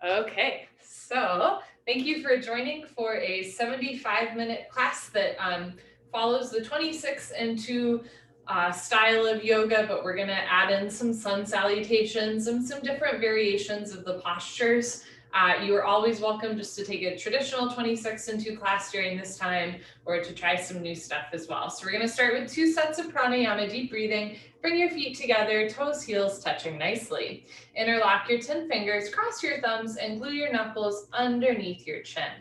Okay, so thank you for joining for a 75-minute class that follows the 26 into style of yoga, but we're going to add in some sun salutations and some different variations of the postures. You are always welcome just to take a traditional 26 into class during this time or to try some new stuff as well. So we're going to start with 2 sets of pranayama, deep breathing. Bring your feet together, toes, heels touching nicely. Interlock your 10 fingers, cross your thumbs, and glue your knuckles underneath your chin.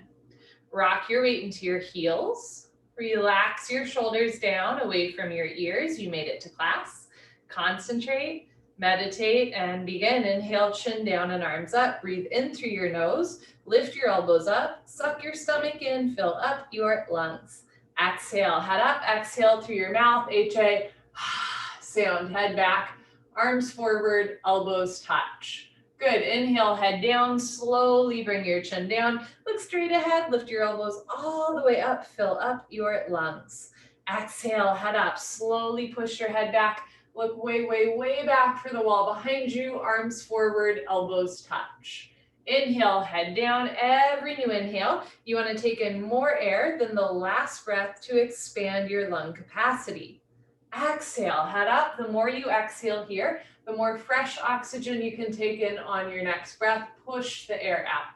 Rock your weight into your heels. Relax your shoulders down away from your ears. You made it to class. Concentrate, meditate, and begin. Inhale, chin down and arms up. Breathe in through your nose. Lift your elbows up. Suck your stomach in. Fill up your lungs. Exhale, head up. Exhale through your mouth. HA, sound. Head back. Arms forward, elbows touch. Good, inhale, head down, slowly bring your chin down, look straight ahead, lift your elbows all the way up, fill up your lungs. Exhale, head up, slowly push your head back, look way, way, way back for the wall behind you, arms forward, elbows touch. Inhale, head down. Every new inhale, you want to take in more air than the last breath to expand your lung capacity. Exhale, head up. The more you exhale here, the more fresh oxygen you can take in on your next breath. Push the air out.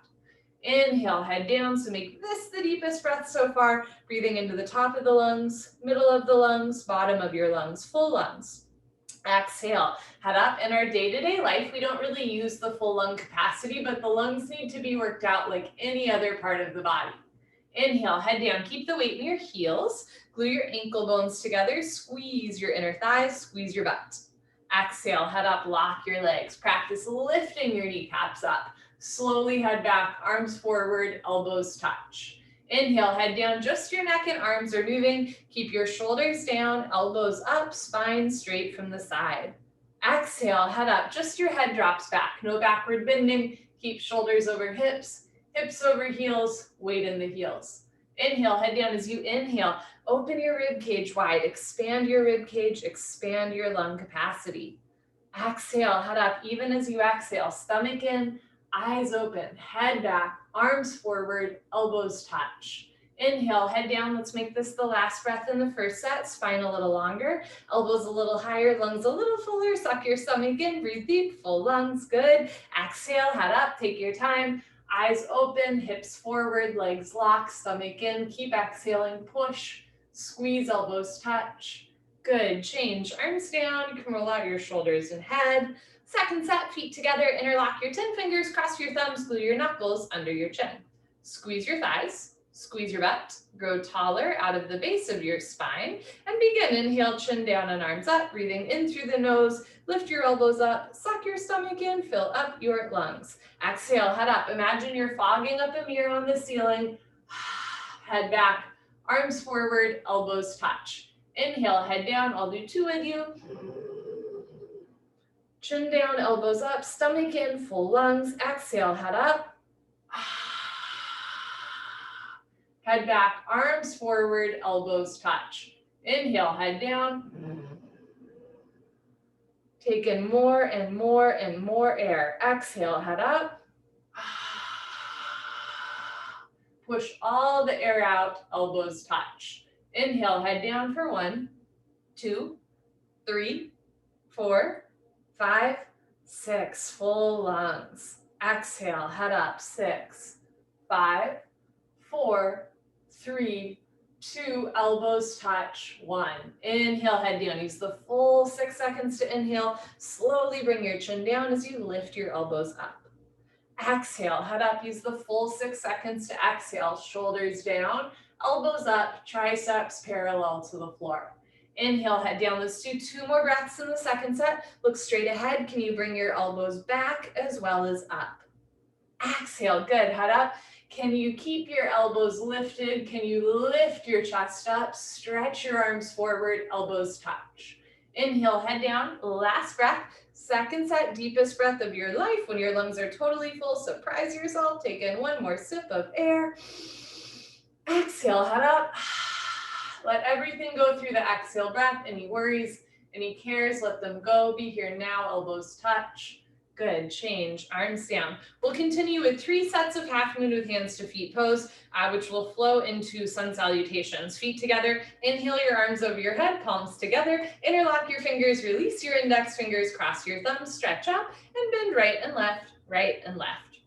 Inhale, head down. So make this the deepest breath so far. Breathing into the top of the lungs, middle of the lungs, bottom of your lungs, full lungs. Exhale, head up. In our day-to-day life, we don't really use the full lung capacity, but the lungs need to be worked out like any other part of the body. Inhale, head down. Keep the weight in your heels. Glue your ankle bones together. Squeeze your inner thighs. Squeeze your butt. Exhale, head up. Lock your legs. Practice lifting your kneecaps up. Slowly head back. Arms forward. Elbows touch. Inhale, head down. Just your neck and arms are moving. Keep your shoulders down. Elbows up. Spine straight from the side. Exhale, head up. Just your head drops back. No backward bending. Keep shoulders over hips. Hips over heels, weight in the heels. Inhale, head down as you inhale. Open your rib cage wide. Expand your rib cage, expand your lung capacity. Exhale, head up. Even as you exhale, stomach in, eyes open, head back, arms forward, elbows touch. Inhale, head down. Let's make this the last breath in the first set. Spine a little longer, elbows a little higher, lungs a little fuller. Suck your stomach in, breathe deep, full lungs. Good. Exhale, head up, take your time. Eyes open, hips forward, legs locked, stomach in. Keep exhaling, push, squeeze, elbows touch. Good, change, arms down. You can roll out your shoulders and head. Second set, feet together, interlock your 10 fingers, cross your thumbs, glue your knuckles under your chin. Squeeze your thighs, squeeze your butt, grow taller out of the base of your spine, and begin. Inhale, chin down and arms up, breathing in through the nose. Lift your elbows up, suck your stomach in, fill up your lungs. Exhale, head up. Imagine you're fogging up a mirror on the ceiling. Head back, arms forward, elbows touch. Inhale, head down. I'll do 2 with you. Chin down, elbows up, stomach in, full lungs. Exhale, head up. Head back, arms forward, elbows touch. Inhale, head down. Take in more and more and more air. Exhale, head up. Push all the air out, elbows touch. Inhale, head down for 1, 2, 3, 4, 5, 6. Full lungs. Exhale, head up. 6, 5, 4, 3, 2, elbows touch. 1. Inhale, head down. Use the full 6 seconds to inhale. Slowly bring your chin down as you lift your elbows up. Exhale, head up. Use the full 6 seconds to exhale. Shoulders down, elbows up, triceps parallel to the floor. Inhale, head down. Let's do 2 more breaths in the second set. Look straight ahead. Can you bring your elbows back as well as up? Exhale, good. Head up. Can you keep your elbows lifted? Can you lift your chest up? Stretch your arms forward, elbows touch. Inhale, head down. Last breath. Second set, deepest breath of your life. When your lungs are totally full, surprise yourself. Take in 1 more sip of air. Exhale, head up. Let everything go through the exhale breath. Any worries, any cares, let them go. Be here now, elbows touch. Good, change, arms down. We'll continue with 3 sets of half moon with hands to feet pose, which will flow into sun salutations. Feet together, inhale your arms over your head, palms together, interlock your fingers, release your index fingers, cross your thumbs, stretch out, and bend right and left, right and left.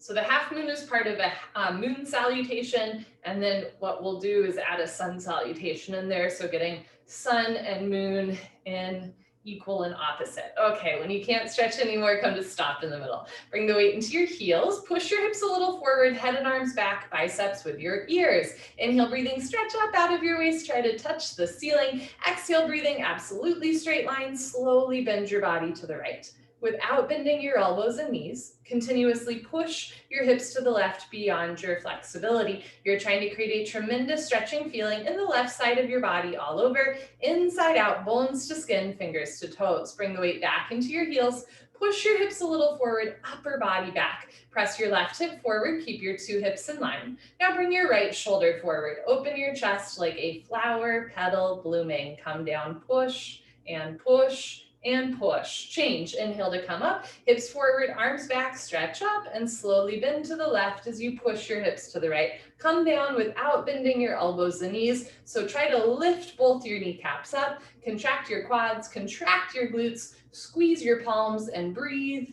So the half moon is part of a moon salutation, and then what we'll do is add a sun salutation in there, so getting sun and moon in equal and opposite. Okay, when you can't stretch anymore, come to stop in the middle. Bring the weight into your heels, push your hips a little forward, head and arms back, biceps with your ears. Inhale, breathing, stretch up out of your waist, try to touch the ceiling. Exhale, breathing, absolutely straight line, slowly bend your body to the right. Without bending your elbows and knees, continuously push your hips to the left beyond your flexibility. You're trying to create a tremendous stretching feeling in the left side of your body all over, inside out, bones to skin, fingers to toes. Bring the weight back into your heels, push your hips a little forward, upper body back. Press your left hip forward, keep your 2 hips in line. Now bring your right shoulder forward, open your chest like a flower petal blooming. Come down, push and push and push. Change, inhale to come up, hips forward, arms back, stretch up, and slowly bend to the left as you push your hips to the right. Come down without bending your elbows and knees, so try to lift both your kneecaps up, contract your quads, contract your glutes, squeeze your palms, and breathe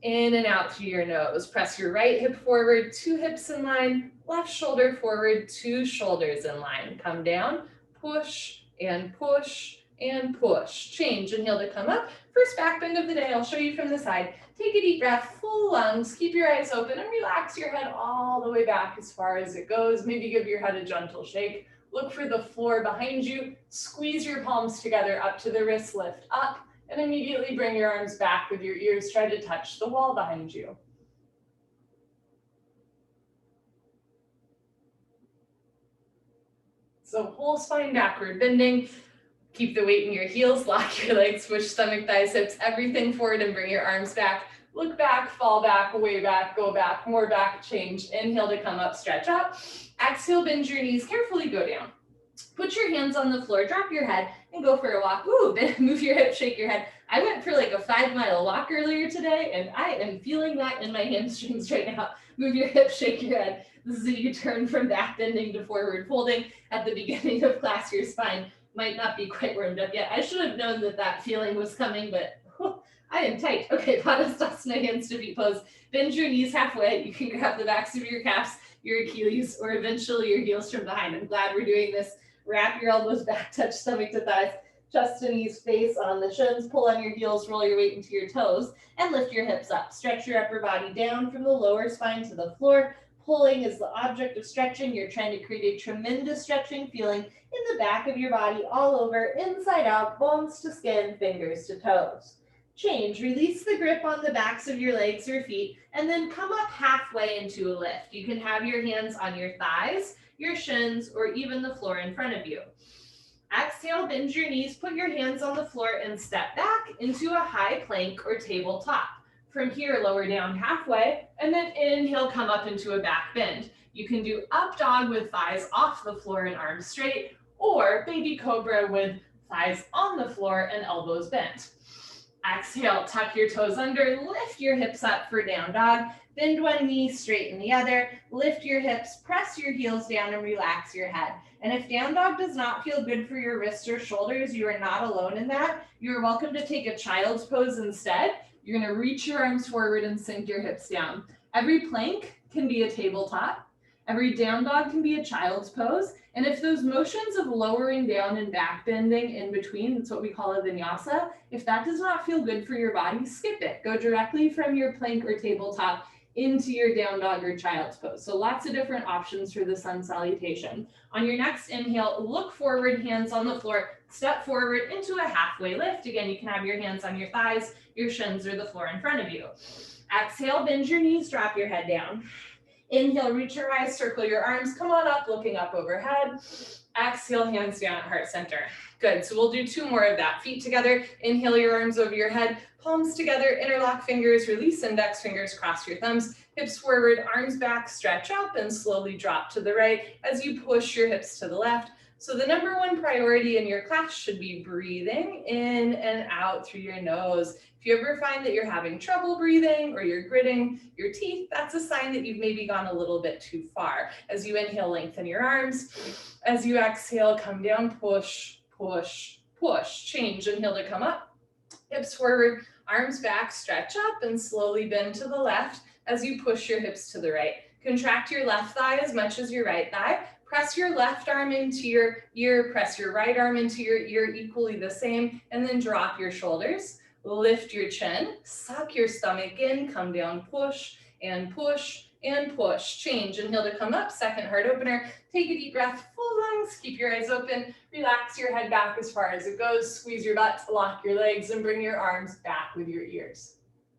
in and out through your nose. Press your right hip forward, 2 hips in line, left shoulder forward, 2 shoulders in line. Come down, push and push and push. Change, inhale to come up. First back bend of the day, I'll show you from the side. Take a deep breath, full lungs, keep your eyes open and relax your head all the way back as far as it goes. Maybe give your head a gentle shake. Look for the floor behind you. Squeeze your palms together up to the wrist, lift up, and immediately bring your arms back with your ears. Try to touch the wall behind you. So whole spine backward bending. Keep the weight in your heels, lock your legs, push stomach, thighs, hips, everything forward and bring your arms back. Look back, fall back, way back, go back, more back, change. Inhale to come up, stretch up. Exhale, bend your knees, carefully go down. Put your hands on the floor, drop your head, and go for a walk. Ooh, move your hips, shake your head. I went for like a 5-mile walk earlier today, and I am feeling that in my hamstrings right now. Move your hips, shake your head. This is a U-turn from back bending to forward folding. At the beginning of class, your spine might not be quite warmed up yet. I should have known that that feeling was coming, but I am tight. Okay, Padasana, hands to feet pose. Bend your knees halfway. You can grab the backs of your calves, your Achilles, or eventually your heels from behind. I'm glad we're doing this. Wrap your elbows back, touch stomach to thighs, chest to knees, face on the shins, pull on your heels, roll your weight into your toes, and lift your hips up. Stretch your upper body down from the lower spine to the floor. Pulling is the object of stretching. You're trying to create a tremendous stretching feeling in the back of your body, all over, inside out, bones to skin, fingers to toes. Change, release the grip on the backs of your legs or feet, and then come up halfway into a lift. You can have your hands on your thighs, your shins, or even the floor in front of you. Exhale, bend your knees, put your hands on the floor, and step back into a high plank or tabletop. From here, lower down halfway, and then inhale, come up into a back bend. You can do up dog with thighs off the floor and arms straight, or baby cobra with thighs on the floor and elbows bent. Exhale, tuck your toes under, lift your hips up for down dog, bend one knee, straighten the other, lift your hips, press your heels down and relax your head. And if down dog does not feel good for your wrists or shoulders, you are not alone in that. You're welcome to take a child's pose instead. You're gonna reach your arms forward and sink your hips down. Every plank can be a tabletop. Every down dog can be a child's pose. And if those motions of lowering down and back bending in between, that's what we call a vinyasa, if that does not feel good for your body, skip it. Go directly from your plank or tabletop into your down dog or child's pose. So lots of different options for the sun salutation. On your next inhale, look forward, hands on the floor, step forward into a halfway lift. Again, you can have your hands on your thighs, your shins, or the floor in front of you. Exhale, bend your knees, drop your head down. Inhale, reach your eyes, circle your arms, come on up, looking up overhead. Exhale, hands down at heart center. Good, so we'll do 2 more of that. Feet together, inhale your arms over your head, palms together, interlock fingers, release index fingers, cross your thumbs, hips forward, arms back, stretch up, and slowly drop to the right as you push your hips to the left. So the number one priority in your class should be breathing in and out through your nose. If you ever find that you're having trouble breathing or you're gritting your teeth, that's a sign that you've maybe gone a little bit too far. As you inhale, lengthen your arms. As you exhale, come down, push, push, push. Change, inhale to come up, hips forward, arms back, stretch up and slowly bend to the left as you push your hips to the right. Contract your left thigh as much as your right thigh. Press your left arm into your ear, press your right arm into your ear, equally the same, and then drop your shoulders. Lift your chin, suck your stomach in, come down, push and push and push. Change, inhale to come up, second heart opener. Take a deep breath, full lungs, keep your eyes open, relax your head back as far as it goes, squeeze your butt, lock your legs, and bring your arms back with your ears.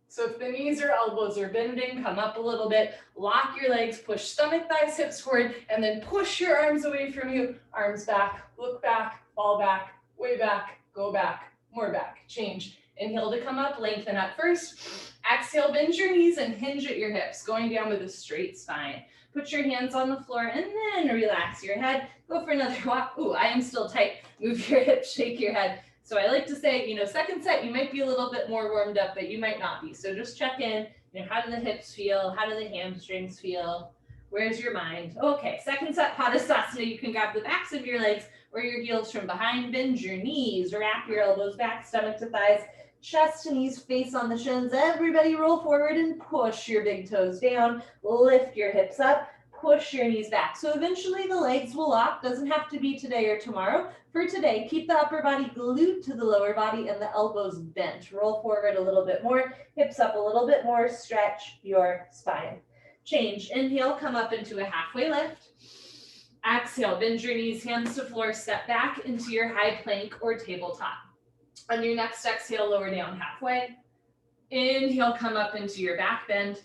So if the knees or elbows are bending, come up a little bit, lock your legs, push stomach, thighs, hips forward, and then push your arms away from you, arms back, look back, fall back, way back, go back, more back, change. Inhale to come up, lengthen up first. Exhale, bend your knees and hinge at your hips, going down with a straight spine. Put your hands on the floor and then relax your head. Go for another walk. Ooh, I am still tight. Move your hips, shake your head. So I like to say, second set, you might be a little bit more warmed up, but you might not be. So just check in, how do the hips feel? How do the hamstrings feel? Where's your mind? Okay, second set, Padasana. You can grab the backs of your legs or your heels from behind, bend your knees, wrap your elbows back, stomach to thighs, chest to knees, face on the shins. Everybody roll forward and push your big toes down, lift your hips up, push your knees back. So eventually the legs will lock, doesn't have to be today or tomorrow. For today, keep the upper body glued to the lower body and the elbows bent. Roll forward a little bit more, hips up a little bit more, stretch your spine. Change, inhale, come up into a halfway lift. Exhale, bend your knees, hands to floor, step back into your high plank or tabletop. On your next exhale, lower down halfway. Inhale, come up into your back bend.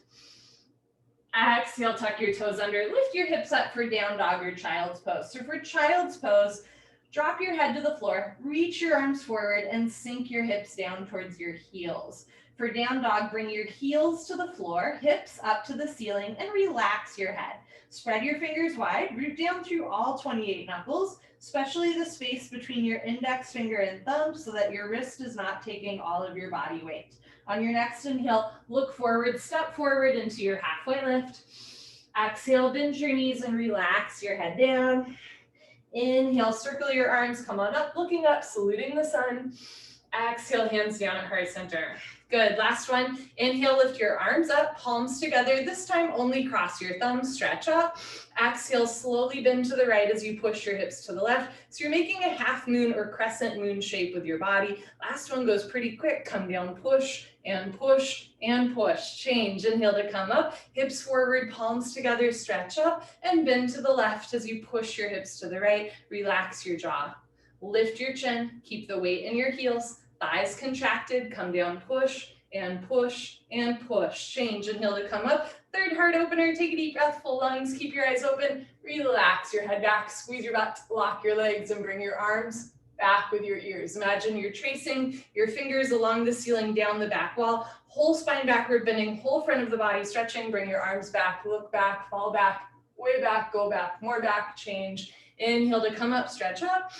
Exhale, tuck your toes under, lift your hips up for down dog or child's pose. So for child's pose, drop your head to the floor, reach your arms forward and sink your hips down towards your heels. For down dog, bring your heels to the floor, hips up to the ceiling, and relax your head. Spread your fingers wide, root down through all 28 knuckles, especially the space between your index finger and thumb so that your wrist is not taking all of your body weight. On your next inhale, look forward, step forward into your halfway lift. Exhale, bend your knees and relax your head down. Inhale, circle your arms, come on up, looking up, saluting the sun. Exhale, hands down at heart center. Good, last one. Inhale, lift your arms up, palms together. This time only cross your thumbs, stretch up. Exhale, slowly bend to the right as you push your hips to the left. So you're making a half moon or crescent moon shape with your body. Last one goes pretty quick. Come down, push and push and push. Change, inhale to come up, hips forward, palms together, stretch up and bend to the left as you push your hips to the right. Relax your jaw. Lift your chin, keep the weight in your heels. Thighs contracted, come down, push and push and push. Change, inhale to come up. Third heart opener, take a deep breath, full lungs, keep your eyes open, relax your head back, squeeze your butt, lock your legs and bring your arms back with your ears. Imagine you're tracing your fingers along the ceiling, down the back wall, whole spine backward bending, whole front of the body stretching, bring your arms back, look back, fall back, way back, go back, more back, change. Inhale to come up, stretch up.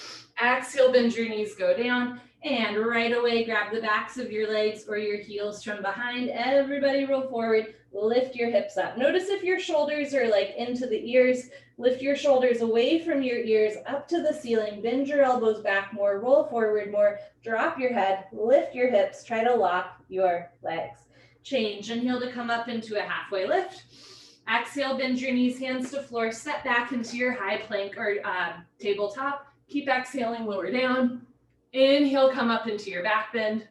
Exhale, bend your knees, go down. And right away, grab the backs of your legs or your heels from behind. Everybody roll forward, lift your hips up. Notice if your shoulders are like into the ears, lift your shoulders away from your ears, up to the ceiling, bend your elbows back more, roll forward more, drop your head, lift your hips, try to lock your legs. Change, inhale to come up into a halfway lift. Exhale, bend your knees, hands to floor, step back into your high plank or tabletop. Keep exhaling, lower down. Inhale, come up into your back bend.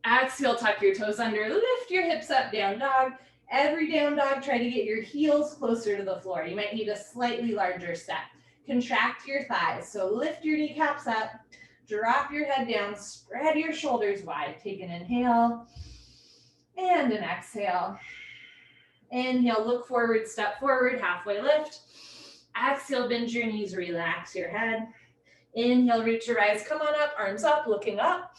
Exhale, tuck your toes under, lift your hips up, down dog. Every down dog, try to get your heels closer to the floor. You might need a slightly larger step. Contract your thighs, so lift your kneecaps up, drop your head down, spread your shoulders wide. Take an inhale and an exhale. Inhale, look forward, step forward, halfway lift. Exhale, bend your knees, relax your head. Inhale, reach your eyes, come on up, arms up, looking up.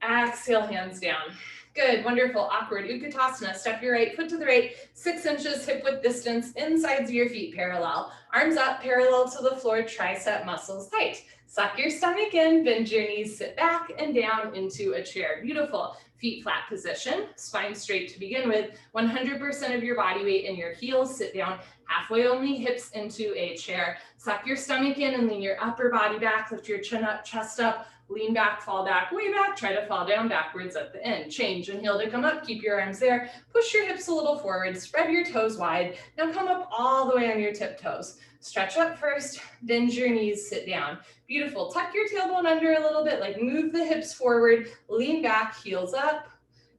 Exhale, hands down. Good, wonderful, awkward. Utkatasana, step your right foot to the right, 6 inches hip width distance, insides of your feet parallel. Arms up, parallel to the floor, tricep muscles tight. Suck your stomach in, bend your knees, sit back and down into a chair. Beautiful. Feet flat position, spine straight to begin with, 100% of your body weight in your heels, sit down, halfway only, hips into a chair. Suck your stomach in and lean your upper body back, lift your chin up, chest up, lean back, fall back, way back, try to fall down backwards at the end. Change, inhale to come up, keep your arms there, push your hips a little forward, spread your toes wide. Now come up all the way on your tiptoes. Stretch up first, bend your knees, sit down. Beautiful, tuck your tailbone under a little bit, like move the hips forward, lean back, heels up,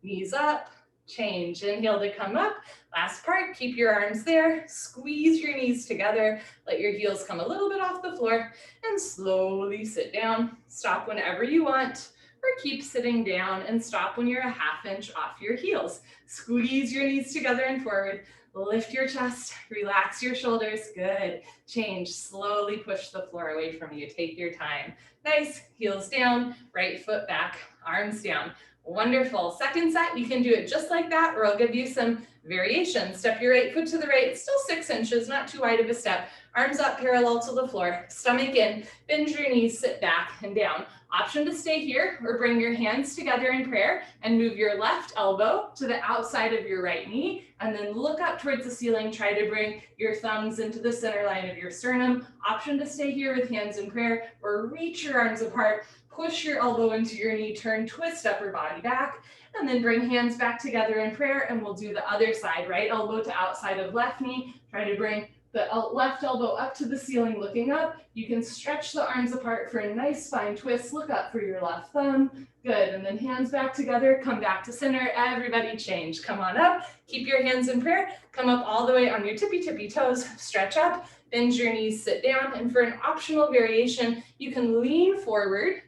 knees up, change. Inhale to come up. Last part, keep your arms there, squeeze your knees together, let your heels come a little bit off the floor, and slowly sit down. Stop whenever you want, or keep sitting down and stop when you're a ½ inch off your heels. Squeeze your knees together and forward, lift your chest, relax your shoulders, good. Change, slowly push the floor away from you, take your time. Nice, heels down, right foot back, arms down. Wonderful. Second set, you can do it just like that, or I'll give you some variations. Step your right foot to the right, still 6 inches, not too wide of a step. Arms up parallel to the floor, stomach in, bend your knees, sit back and down. Option to stay here or bring your hands together in prayer and move your left elbow to the outside of your right knee and then look up towards the ceiling. Try to bring your thumbs into the center line of your sternum. Option to stay here with hands in prayer or reach your arms apart, push your elbow into your knee, turn, twist upper body back, and then bring hands back together in prayer and we'll do the other side, right elbow to outside of left knee. Try to bring the left elbow up to the ceiling, looking up. You can stretch the arms apart for a nice spine twist. Look up for your left thumb. Good, and then hands back together, come back to center. Everybody change. Come on up, keep your hands in prayer. Come up all the way on your tippy toes, stretch up, bend your knees, sit down. And for an optional variation, you can lean forward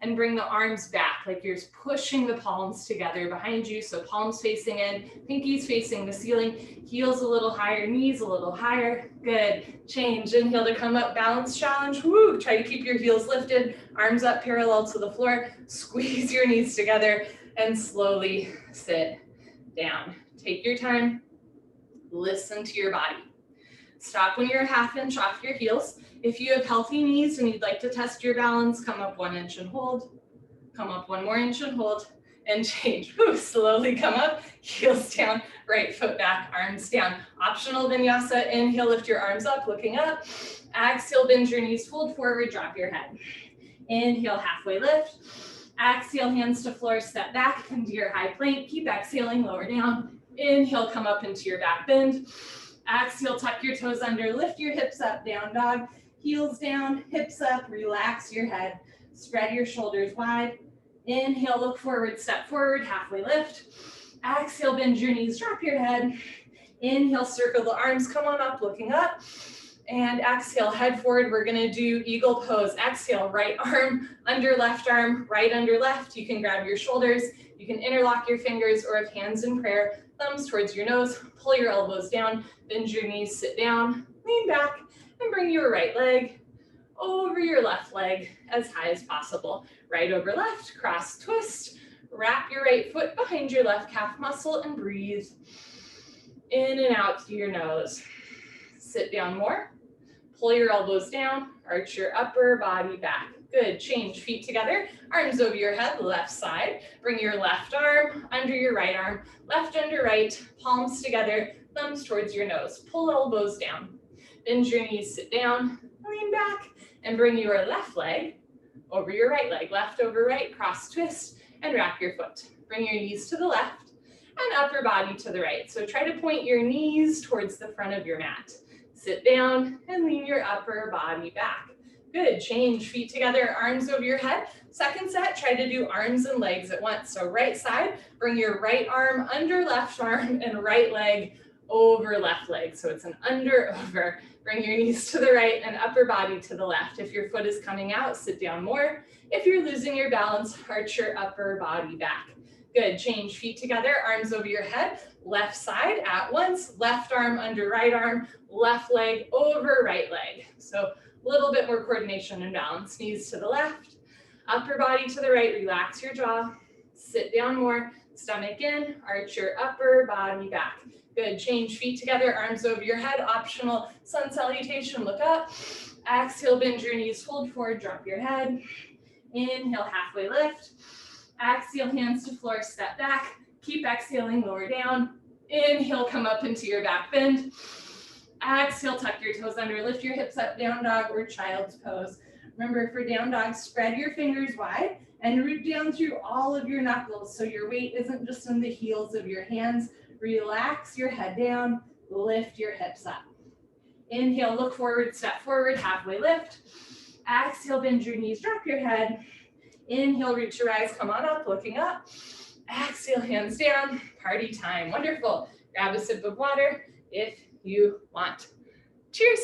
and bring the arms back like you're pushing the palms together behind you. So palms facing in, pinkies facing the ceiling, heels a little higher, knees a little higher. Good. Change. Inhale to come up, balance challenge. Woo. Try to keep your heels lifted, arms up parallel to the floor. Squeeze your knees together and slowly sit down. Take your time. Listen to your body. Stop when you're a ½ inch off your heels. If you have healthy knees and you'd like to test your balance, come up 1 inch and hold. Come up 1 more inch and hold. And change. Woo, slowly come up, heels down, right foot back, arms down. Optional vinyasa. Inhale, lift your arms up, looking up. Exhale, bend your knees, fold forward, drop your head. Inhale, halfway lift. Exhale, hands to floor, step back into your high plank. Keep exhaling, lower down. Inhale, come up into your back bend. Exhale, tuck your toes under, lift your hips up, down dog. Heels down, hips up, relax your head. Spread your shoulders wide. Inhale, look forward, step forward, halfway lift. Exhale, bend your knees, drop your head. Inhale, circle the arms, come on up, looking up. And exhale, head forward. We're gonna do eagle pose. Exhale, right arm under left arm, right under left. You can grab your shoulders. You can interlock your fingers, or if hands in prayer, thumbs towards your nose, pull your elbows down, bend your knees, sit down, lean back, and bring your right leg over your left leg as high as possible. Right over left, cross twist, wrap your right foot behind your left calf muscle and breathe in and out through your nose. Sit down more, pull your elbows down, arch your upper body back. Good, change, feet together, arms over your head, left side. Bring your left arm under your right arm, left under right, palms together, thumbs towards your nose. Pull elbows down, bend your knees, sit down, lean back, and bring your left leg over your right leg. Left over right, cross twist, and wrap your foot. Bring your knees to the left and upper body to the right. So try to point your knees towards the front of your mat. Sit down and lean your upper body back. Good, change, feet together, arms over your head. Second set, try to do arms and legs at once. So right side, bring your right arm under left arm and right leg over left leg. So it's an under, over. Bring your knees to the right and upper body to the left. If your foot is coming out, sit down more. If you're losing your balance, arch your upper body back. Good, change, feet together, arms over your head, left side at once, left arm under right arm, left leg over right leg. So a little bit more coordination and balance. Knees to the left, upper body to the right, relax your jaw, sit down more, Stomach in, arch your upper body back. Good, change feet together, arms over your head, optional sun salutation, look up. Exhale, bend your knees, fold forward, drop your head. Inhale, halfway lift. Exhale, hands to floor, step back. Keep exhaling, lower down. Inhale, come up into your back bend. Exhale, tuck your toes under, lift your hips up, down dog or child's pose. Remember, for down dog, spread your fingers wide and root down through all of your knuckles so your weight isn't just in the heels of your hands. Relax your head down, lift your hips up. Inhale, look forward, step forward, halfway lift. Exhale, bend your knees, drop your head. Inhale, reach your eyes, come on up, looking up. Exhale, hands down, party time. Wonderful. Grab a sip of water if you want. Cheers.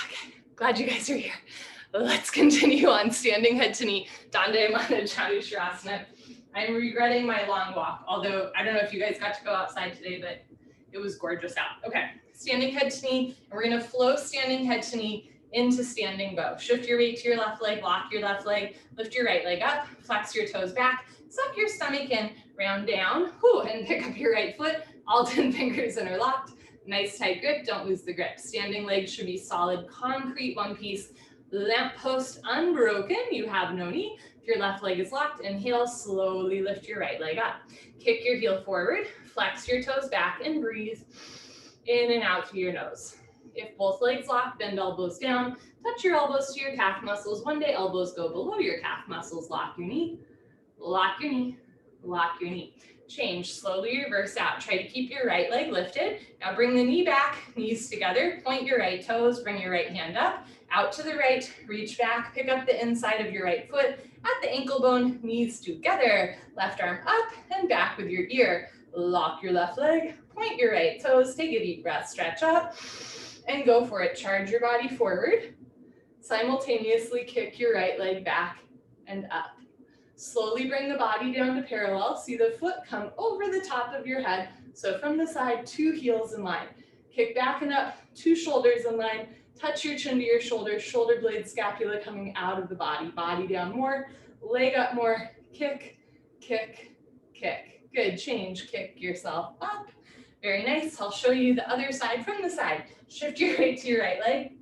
Okay, glad you guys are here. Let's continue on standing head to knee, Dandayamana Chandrasana. I'm regretting my long walk, although I don't know if you guys got to go outside today, but it was gorgeous out. Okay, standing head to knee, and we're gonna flow standing head to knee into standing bow. Shift your weight to your left leg, lock your left leg, lift your right leg up, flex your toes back, suck your stomach in, round down, and pick up your right foot. All 10 fingers interlocked. Nice tight grip, don't lose the grip. Standing leg should be solid, concrete, one piece. Lamp post unbroken, you have no knee. If your left leg is locked, inhale, slowly lift your right leg up. Kick your heel forward, flex your toes back and breathe in and out through your nose. If both legs lock, bend elbows down, touch your elbows to your calf muscles. One day elbows go below your calf muscles. Lock your knee, lock your knee, lock your knee. Change, slowly reverse out. Try to keep your right leg lifted. Now bring the knee back, knees together, point your right toes, bring your right hand up, out to the right, reach back, pick up the inside of your right foot, at the ankle bone, knees together, left arm up and back with your ear. Lock your left leg, point your right toes, take a deep breath, stretch up, and go for it. Charge your body forward. Simultaneously kick your right leg back and up. Slowly bring the body down to parallel. See the foot come over the top of your head. So from the side, 2 heels in line. Kick back and up, 2 shoulders in line. Touch your chin to your shoulders, shoulder blade, scapula coming out of the body. Body down more, leg up more. Kick, kick, kick. Good, change, kick yourself up. Very nice. I'll show you the other side from the side. Shift your weight to your right leg,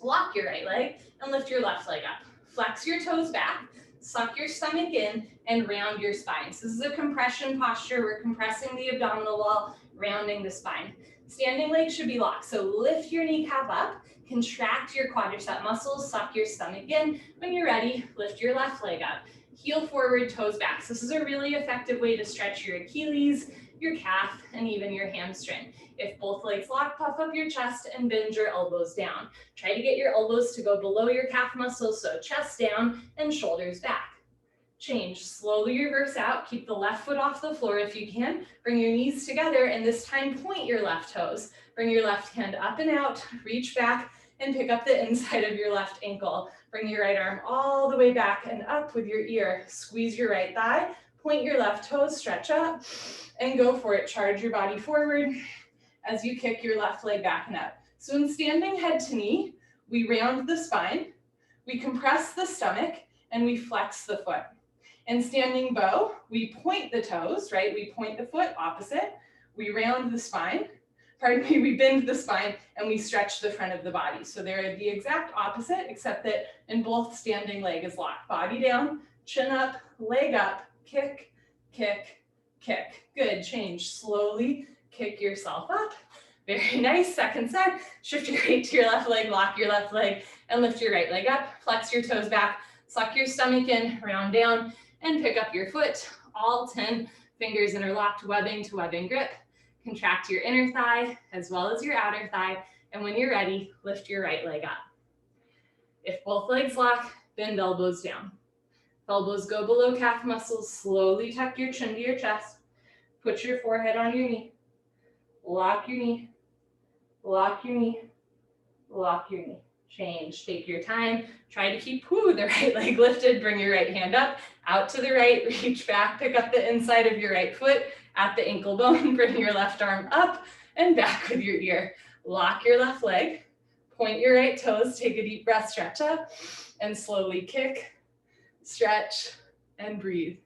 lock your right leg, and lift your left leg up. Flex your toes back, suck your stomach in, and round your spine. So this is a compression posture. We're compressing the abdominal wall, rounding the spine. Standing leg should be locked. So lift your kneecap up, contract your quadricep muscles, suck your stomach in. When you're ready, lift your left leg up. Heel forward, toes back. So this is a really effective way to stretch your Achilles, your calf, and even your hamstring. If both legs lock, puff up your chest and bend your elbows down. Try to get your elbows to go below your calf muscles, so chest down and shoulders back. Change, slowly reverse out. Keep the left foot off the floor if you can. Bring your knees together, and this time point your left toes. Bring your left hand up and out, reach back, and pick up the inside of your left ankle. Bring your right arm all the way back and up with your ear. Squeeze your right thigh, point your left toes, stretch up, and go for it. Charge your body forward as you kick your left leg back and up. So in standing head to knee, we round the spine, we compress the stomach, and we flex the foot. In standing bow, we point the toes, right? We point the foot opposite, we round the spine, we bend the spine, and we stretch the front of the body. So they're the exact opposite, except that in both standing leg is locked. Body down, chin up, leg up, kick, kick, kick. Good, change, slowly kick yourself up. Very nice, second side. Shift your weight to your left leg, lock your left leg, and lift your right leg up. Flex your toes back, suck your stomach in, round down, and pick up your foot. All 10 fingers interlocked, webbing to webbing grip. Contract your inner thigh as well as your outer thigh. And when you're ready, lift your right leg up. If both legs lock, bend elbows down. If elbows go below calf muscles, slowly tuck your chin to your chest. Put your forehead on your knee. Lock your knee. Lock your knee. Lock your knee. Change, take your time. Try to keep the right leg lifted. Bring your right hand up, out to the right, reach back, pick up the inside of your right foot at the ankle bone. Bring your left arm up and back with your ear. Lock your left leg, point your right toes, take a deep breath, stretch up, and slowly kick, stretch, and breathe.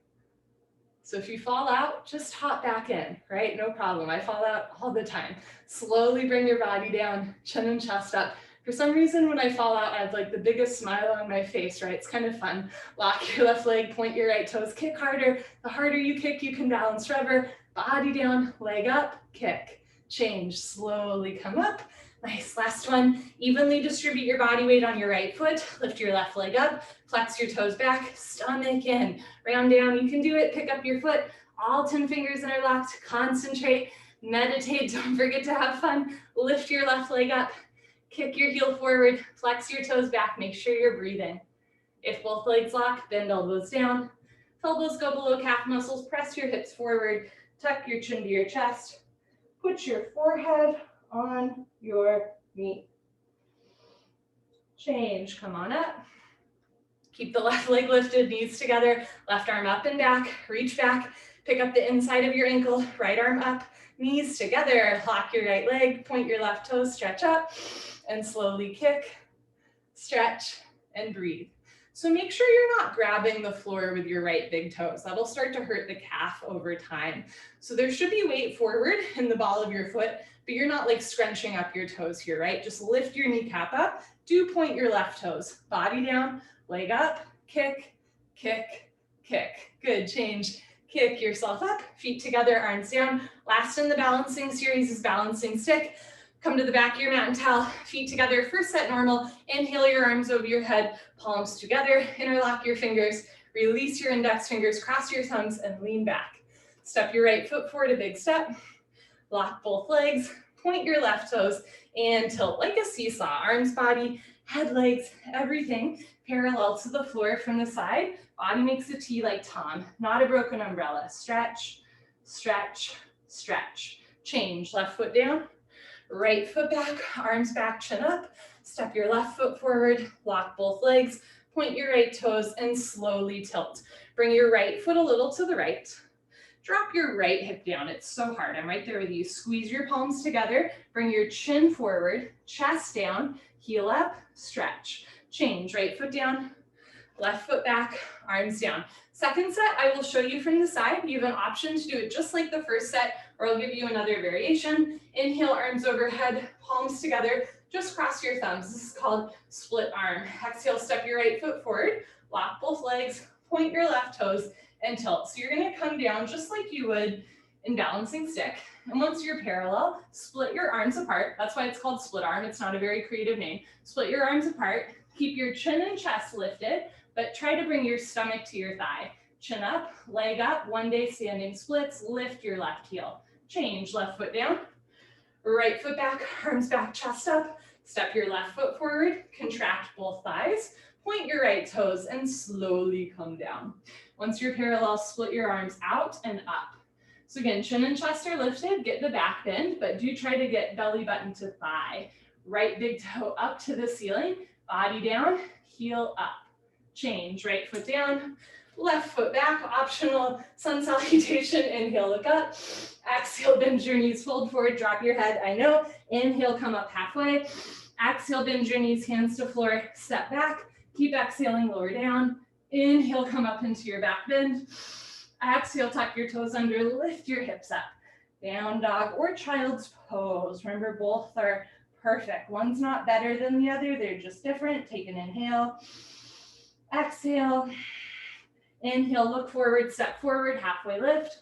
So if you fall out, just hop back in, right? No problem. I fall out all the time. Slowly bring your body down, chin and chest up. For some reason, when I fall out, I have like the biggest smile on my face, right? It's kind of fun. Lock your left leg, point your right toes, kick harder. The harder you kick, you can balance forever. Body down, leg up, kick. Change, slowly come up. Nice, last one. Evenly distribute your body weight on your right foot. Lift your left leg up, flex your toes back, stomach in. Round down, you can do it. Pick up your foot. All 10 fingers interlocked. Concentrate, meditate. Don't forget to have fun. Lift your left leg up. Kick your heel forward. Flex your toes back. Make sure you're breathing. If both legs lock, bend elbows down. If elbows go below calf muscles, press your hips forward. Tuck your chin to your chest. Put your forehead on your knee. Change. Come on up. Keep the left leg lifted, knees together, left arm up and back, reach back, pick up the inside of your ankle, right arm up, knees together, lock your right leg, point your left toes, stretch up, and slowly kick, stretch, and breathe. So make sure you're not grabbing the floor with your right big toes. That'll start to hurt the calf over time. So there should be weight forward in the ball of your foot, but you're not like scrunching up your toes here, right? Just lift your kneecap up, do point your left toes, body down, leg up, kick, kick, kick. Good, change. Kick yourself up, feet together, arms down. Last in the balancing series is balancing stick. Come to the back of your mat and towel, feet together, first set normal. Inhale your arms over your head, palms together, interlock your fingers, release your index fingers, cross your thumbs, and lean back. Step your right foot forward, a big step. Lock both legs, point your left toes, and tilt like a seesaw. Arms, body, head, legs, everything parallel to the floor from the side. Body makes a T like Tom, not a broken umbrella. Stretch, stretch, stretch. Change, left foot down, right foot back, arms back, chin up. Step your left foot forward, lock both legs, point your right toes, and slowly tilt. Bring your right foot a little to the right. Drop your right hip down. It's so hard. I'm right there with you. Squeeze your palms together. Bring your chin forward, chest down, heel up, stretch. Change, right foot down, left foot back, arms down. Second set, I will show you from the side. You have an option to do it just like the first set, or I'll give you another variation. Inhale, arms overhead, palms together. Just cross your thumbs. This is called split arm. Exhale, step your right foot forward, lock both legs, point your left toes, and tilt. So you're gonna come down just like you would in balancing stick. And once you're parallel, split your arms apart. That's why it's called split arm. It's not a very creative name. Split your arms apart. Keep your chin and chest lifted, but try to bring your stomach to your thigh. Chin up, leg up, one day standing splits, lift your left heel. Change, left foot down, right foot back, arms back, chest up. Step your left foot forward, contract both thighs, point your right toes, and slowly come down. Once you're parallel, split your arms out and up. So again, chin and chest are lifted, get the back bend, but do try to get belly button to thigh. Right big toe up to the ceiling, body down, heel up. Change, right foot down, left foot back, optional sun salutation. Inhale, look up. Exhale, bend your knees, fold forward, drop your head. I know. Inhale, come up halfway. Exhale, bend your knees, hands to floor, step back. Keep exhaling, lower down. Inhale, come up into your back bend. Exhale, tuck your toes under, lift your hips up. Down dog or child's pose. Remember, both are perfect. One's not better than the other. They're just different. Take an inhale. Exhale. Inhale, look forward, step forward, halfway lift.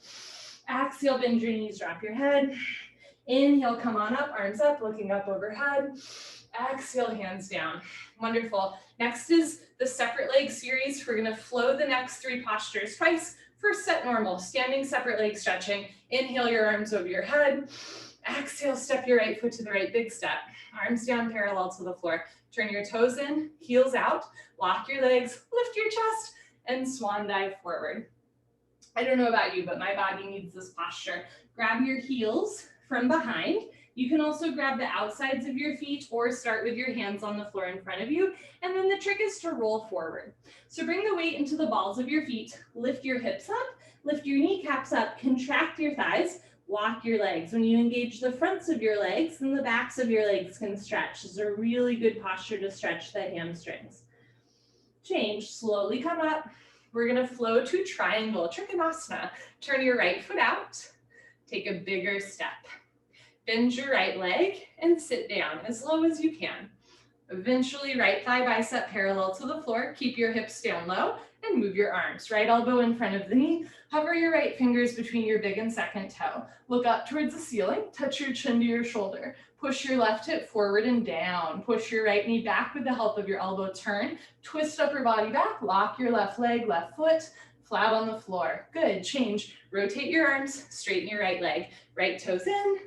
Exhale, bend your knees, drop your head. Inhale, come on up, arms up, looking up overhead. Exhale, hands down. Wonderful. Next is the separate leg series. We're gonna flow the next three postures twice. First set normal, standing separate leg stretching. Inhale your arms over your head. Exhale, step your right foot to the right, big step. Arms down parallel to the floor. Turn your toes in, heels out, lock your legs, lift your chest, and swan dive forward. I don't know about you, but my body needs this posture. Grab your heels from behind. You can also grab the outsides of your feet or start with your hands on the floor in front of you. And then the trick is to roll forward. So bring the weight into the balls of your feet, lift your hips up, lift your kneecaps up, contract your thighs, walk your legs. When you engage the fronts of your legs, then the backs of your legs can stretch. This is a really good posture to stretch the hamstrings. Change, slowly come up. We're gonna flow to triangle, Trikonasana. Turn your right foot out, take a bigger step. Bend your right leg and sit down as low as you can. Eventually, right thigh bicep parallel to the floor. Keep your hips down low and move your arms. Right elbow in front of the knee. Hover your right fingers between your big and second toe. Look up towards the ceiling. Touch your chin to your shoulder. Push your left hip forward and down. Push your right knee back with the help of your elbow. Turn. Twist upper body back. Lock your left leg, left foot, flat on the floor. Good. Change. Rotate your arms. Straighten your right leg. Right toes in.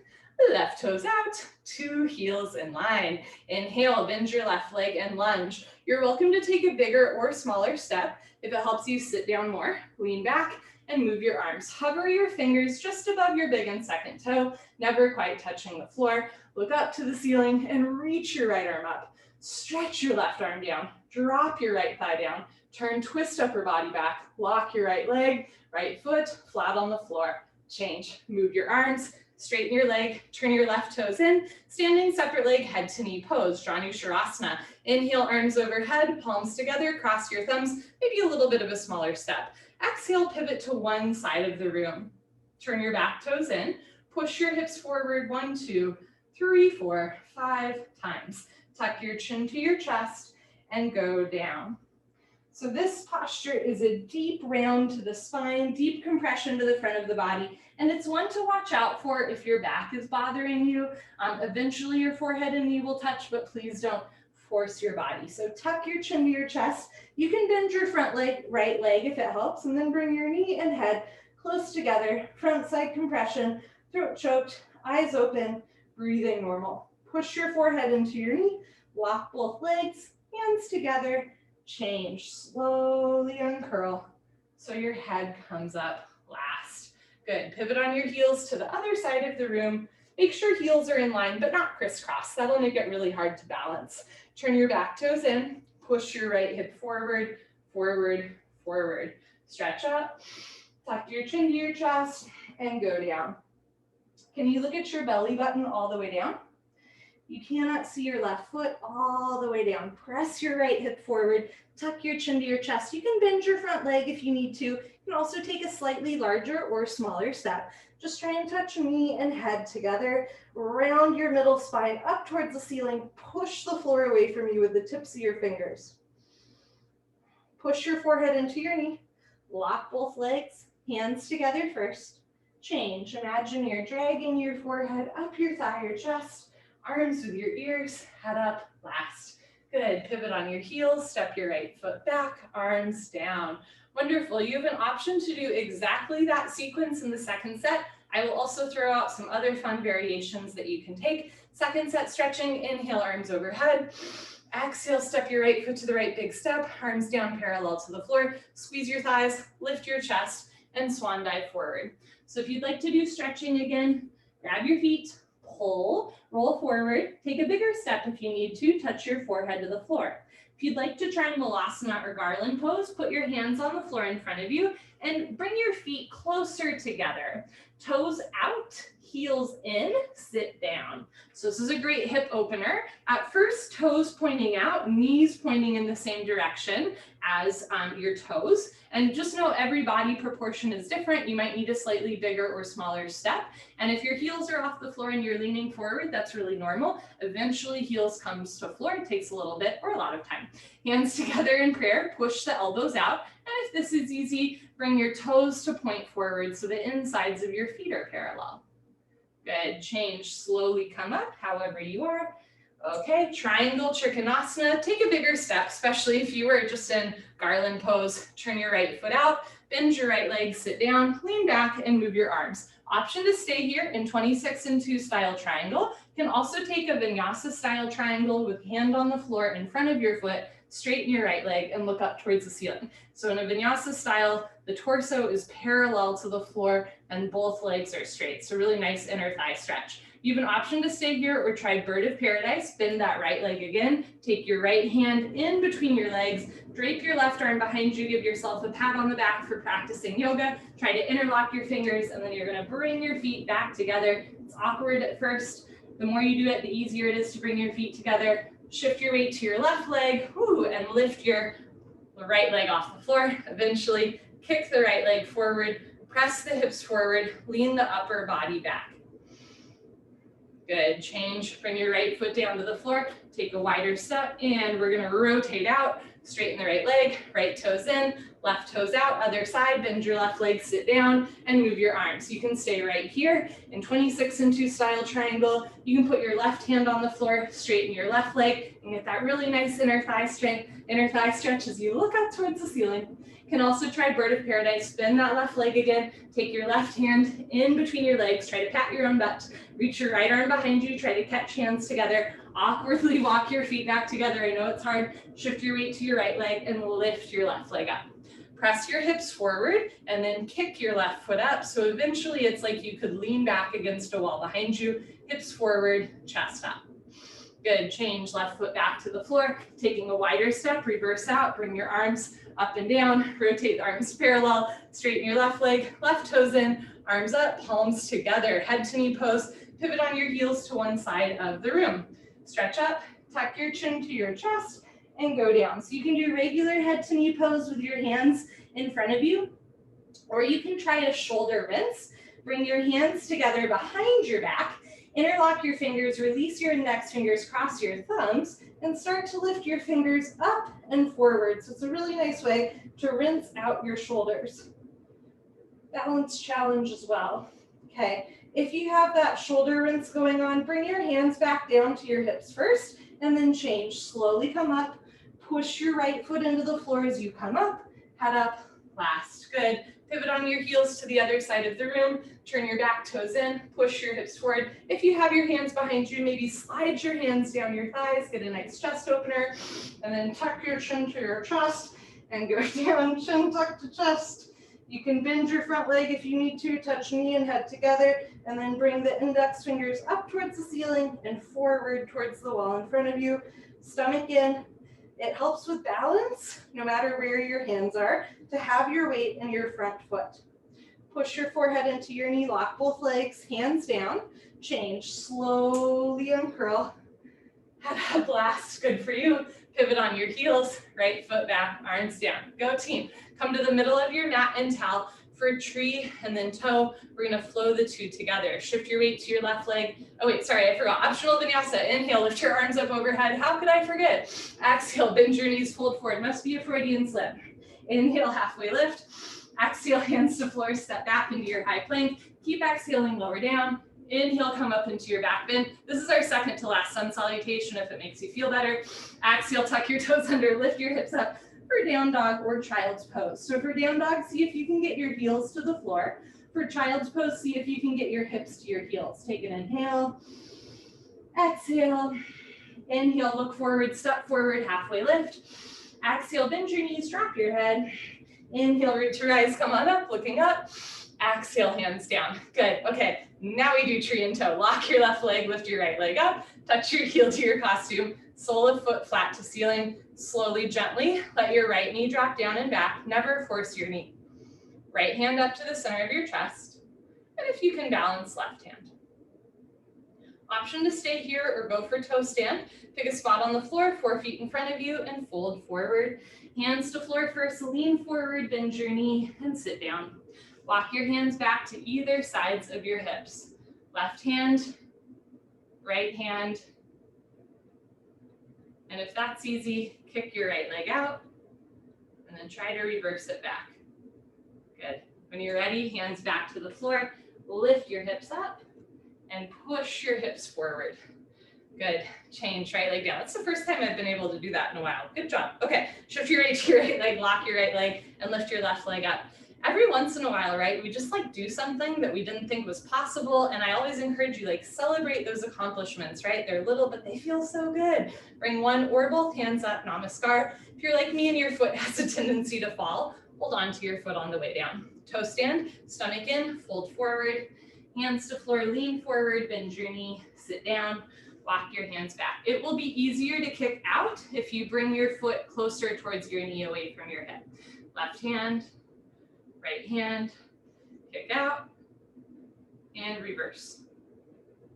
Left toes out, 2 heels in line. Inhale, bend your left leg and lunge. You're welcome to take a bigger or smaller step. If it helps you sit down more, lean back and move your arms. Hover your fingers just above your big and second toe, never quite touching the floor. Look up to the ceiling and reach your right arm up. Stretch your left arm down. Drop your right thigh down. Turn, twist upper body back. Lock your right leg, right foot, flat on the floor. Change, move your arms. Straighten your leg, turn your left toes in, standing separate leg, head to knee pose, Shavasana. Inhale, arms overhead, palms together, cross your thumbs, maybe a little bit of a smaller step. Exhale, pivot to one side of the room. Turn your back toes in, push your hips forward, 1, 2, 3, 4, 5 times. Tuck your chin to your chest and go down. So this posture is a deep round to the spine, deep compression to the front of the body, and it's one to watch out for if your back is bothering you. Eventually your forehead and knee will touch, but please don't force your body. So tuck your chin to your chest. You can bend your front leg, right leg if it helps, and then bring your knee and head close together, front side compression, throat choked, eyes open, breathing normal. Push your forehead into your knee, lock both legs, hands together, change, slowly uncurl so your head comes up last. Good, pivot on your heels to the other side of the room. Make sure heels are in line, but not crisscross. That'll make it really hard to balance. Turn your back toes in, push your right hip forward, forward, forward. Stretch up, tuck your chin to your chest, and go down. Can you look at your belly button all the way down? You cannot see your left foot all the way down. Press your right hip forward, tuck your chin to your chest. You can bend your front leg if you need to. You can also take a slightly larger or smaller step. Just try and touch knee and head together. Round your middle spine up towards the ceiling. Push the floor away from you with the tips of your fingers. Push your forehead into your knee. Lock both legs, hands together first. Change. Imagine you're dragging your forehead up your thigh or chest. Arms with your ears, head up last. Good, pivot on your heels, step your right foot back, arms down. Wonderful, you have an option to do exactly that sequence in the second set. I will also throw out some other fun variations that you can take. Second set stretching, inhale, arms overhead. Exhale, step your right foot to the right big step, arms down parallel to the floor. Squeeze your thighs, lift your chest, and swan dive forward. So if you'd like to do stretching again, grab your feet, pull, roll forward, take a bigger step if you need to, touch your forehead to the floor. If you'd like to try Triangalasana or garland pose, put your hands on the floor in front of you and bring your feet closer together. Toes out, heels in, sit down. So this is a great hip opener. At first, toes pointing out, knees pointing in the same direction as your toes. And just know every body proportion is different. You might need a slightly bigger or smaller step. And if your heels are off the floor and you're leaning forward, that's really normal. Eventually heels comes to floor. It takes a little bit or a lot of time. Hands together in prayer, push the elbows out. And if this is easy, bring your toes to point forward so the insides of your feet are parallel. Good, change, slowly come up, however you are. Okay, triangle, Trikonasana. Take a bigger step, especially if you were just in garland pose. Turn your right foot out, bend your right leg, sit down, lean back, and move your arms. Option to stay here in 26-2 style triangle. You can also take a vinyasa style triangle with hand on the floor in front of your foot, straighten your right leg, and look up towards the ceiling. So in a vinyasa style, the torso is parallel to the floor and both legs are straight. So really nice inner thigh stretch. You have an option to stay here or try bird of paradise. Bend that right leg again. Take your right hand in between your legs. Drape your left arm behind you. Give yourself a pat on the back for practicing yoga. Try to interlock your fingers and then you're going to bring your feet back together. It's awkward at first. The more you do it, the easier it is to bring your feet together. Shift your weight to your left leg and lift your the right leg off the floor. Eventually, kick the right leg forward, press the hips forward, lean the upper body back. Good, change, bring your right foot down to the floor, take a wider step, and we're gonna rotate out, straighten the right leg, right toes in, left toes out, other side, bend your left leg, sit down, and move your arms. You can stay right here in 26 and 2 style triangle. You can put your left hand on the floor, straighten your left leg, and get that really nice inner thigh strength, inner thigh stretch as you look up towards the ceiling. You can also try bird of paradise, bend that left leg again, take your left hand in between your legs, try to pat your own butt, reach your right arm behind you, try to catch hands together, awkwardly walk your feet back together. I know it's hard. Shift your weight to your right leg and lift your left leg up. Press your hips forward and then kick your left foot up. So eventually it's like you could lean back against a wall behind you, hips forward, chest up. Good, change, left foot back to the floor, taking a wider step, reverse out, bring your arms up and down, rotate the arms parallel, straighten your left leg, left toes in, arms up, palms together, head to knee pose, pivot on your heels to one side of the room. Stretch up, tuck your chin to your chest, and go down. So you can do regular head to knee pose with your hands in front of you, or you can try a shoulder rinse. Bring your hands together behind your back, interlock your fingers, release your index fingers, cross your thumbs, and start to lift your fingers up and forward. So it's a really nice way to rinse out your shoulders. Balance challenge as well. Okay, if you have that shoulder rinse going on, bring your hands back down to your hips first, and then change. Slowly come up, push your right foot into the floor as you come up, head up, last. Good. Pivot on your heels to the other side of the room, turn your back toes in, push your hips forward. If you have your hands behind you, maybe slide your hands down your thighs, get a nice chest opener, and then tuck your chin to your chest and go down, chin tuck to chest. You can bend your front leg if you need to, touch knee and head together, and then bring the index fingers up towards the ceiling and forward towards the wall in front of you. Stomach in. It helps with balance, no matter where your hands are, to have your weight in your front foot. Push your forehead into your knee, lock both legs, hands down, change, slowly uncurl, head up, last, good for you. Pivot on your heels, right foot back, arms down. Go team. Come to the middle of your mat and towel for tree and then toe. We're gonna flow the two together. Shift your weight to your left leg. Oh wait, sorry, I forgot. Optional vinyasa. Inhale, lift your arms up overhead. How could I forget? Exhale, bend your knees, fold forward. Must be a Freudian slip. Inhale, halfway lift. Exhale, hands to floor, step back into your high plank. Keep exhaling, lower down. Inhale, come up into your back bend. This is our second to last sun salutation if it makes you feel better. Exhale, tuck your toes under, lift your hips up for down dog or child's pose. So for down dog, see if you can get your heels to the floor. For child's pose, see if you can get your hips to your heels. Take an inhale, exhale, inhale, look forward, step forward, halfway lift. Exhale, bend your knees, drop your head. Inhale, root to rise, come on up, looking up. Exhale, hands down. Good, okay, now we do tree and toe. Lock your left leg, lift your right leg up, touch your heel to your costume, sole of foot flat to ceiling, slowly, gently, let your right knee drop down and back, never force your knee. Right hand up to the center of your chest, and if you can balance, left hand. Option to stay here or go for toe stand. Pick a spot on the floor, 4 feet in front of you, and fold forward. Hands to floor first, lean forward, bend your knee, and sit down. Walk your hands back to either sides of your hips. Left hand, right hand, and if that's easy, kick your right leg out, and then try to reverse it back. Good. When you're ready, hands back to the floor, lift your hips up, and push your hips forward. Good. Change, right leg down. That's the first time I've been able to do that in a while. Good job. Okay, shift your weight to your right leg, lock your right leg, and lift your left leg up. Every once in a while, right, we just like do something that we didn't think was possible, and I always encourage you, like, celebrate those accomplishments, right? They're little, but they feel so good. Bring one or both hands up, namaskar. If you're like me and your foot has a tendency to fall, hold on to your foot on the way down. Toe stand, stomach in, fold forward, hands to floor, lean forward, bend your knee, sit down, walk your hands back. It will be easier to kick out if you bring your foot closer towards your knee away from your hip. Left hand, right hand, kick out, and reverse.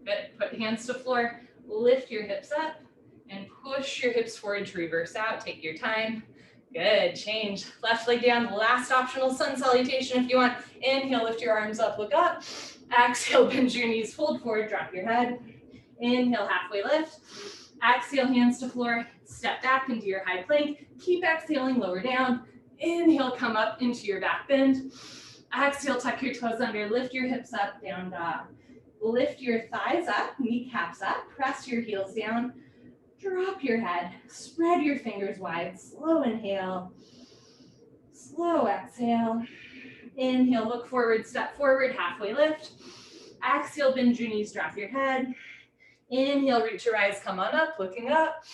Good. Put hands to floor, lift your hips up, and push your hips forward to reverse out. Take your time. Good, change. Left leg down, last optional sun salutation if you want. Inhale, lift your arms up, look up. Exhale, bend your knees, fold forward, drop your head. Inhale, halfway lift. Exhale, hands to floor, step back into your high plank. Keep exhaling, lower down. Inhale, come up into your back bend. Exhale, tuck your toes under, lift your hips up, down dog. Lift your thighs up, kneecaps up, press your heels down. Drop your head, spread your fingers wide, slow inhale, slow exhale. Inhale, look forward, step forward, halfway lift. Exhale, bend your knees, drop your head. Inhale, reach your eyes, come on up, looking up.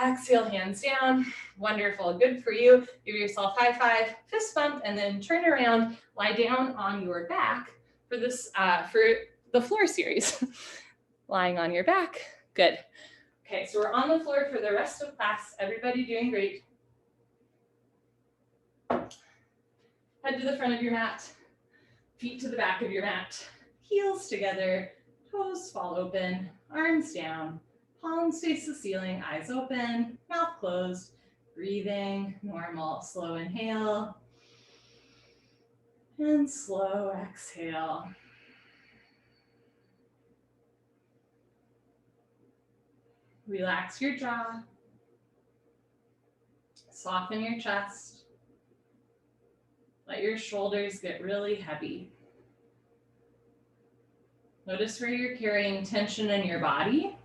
Exhale, hands down. Wonderful, good for you. Give yourself high five, fist bump, and then turn around, lie down on your back for this, for the floor series. Lying on your back, good. Okay, so we're on the floor for the rest of class. Everybody doing great. Head to the front of your mat, feet to the back of your mat, heels together, toes fall open, arms down, palms face the ceiling, eyes open, mouth closed, breathing, normal, slow inhale, and slow exhale. Relax your jaw, soften your chest, let your shoulders get really heavy. Notice where you're carrying tension in your body.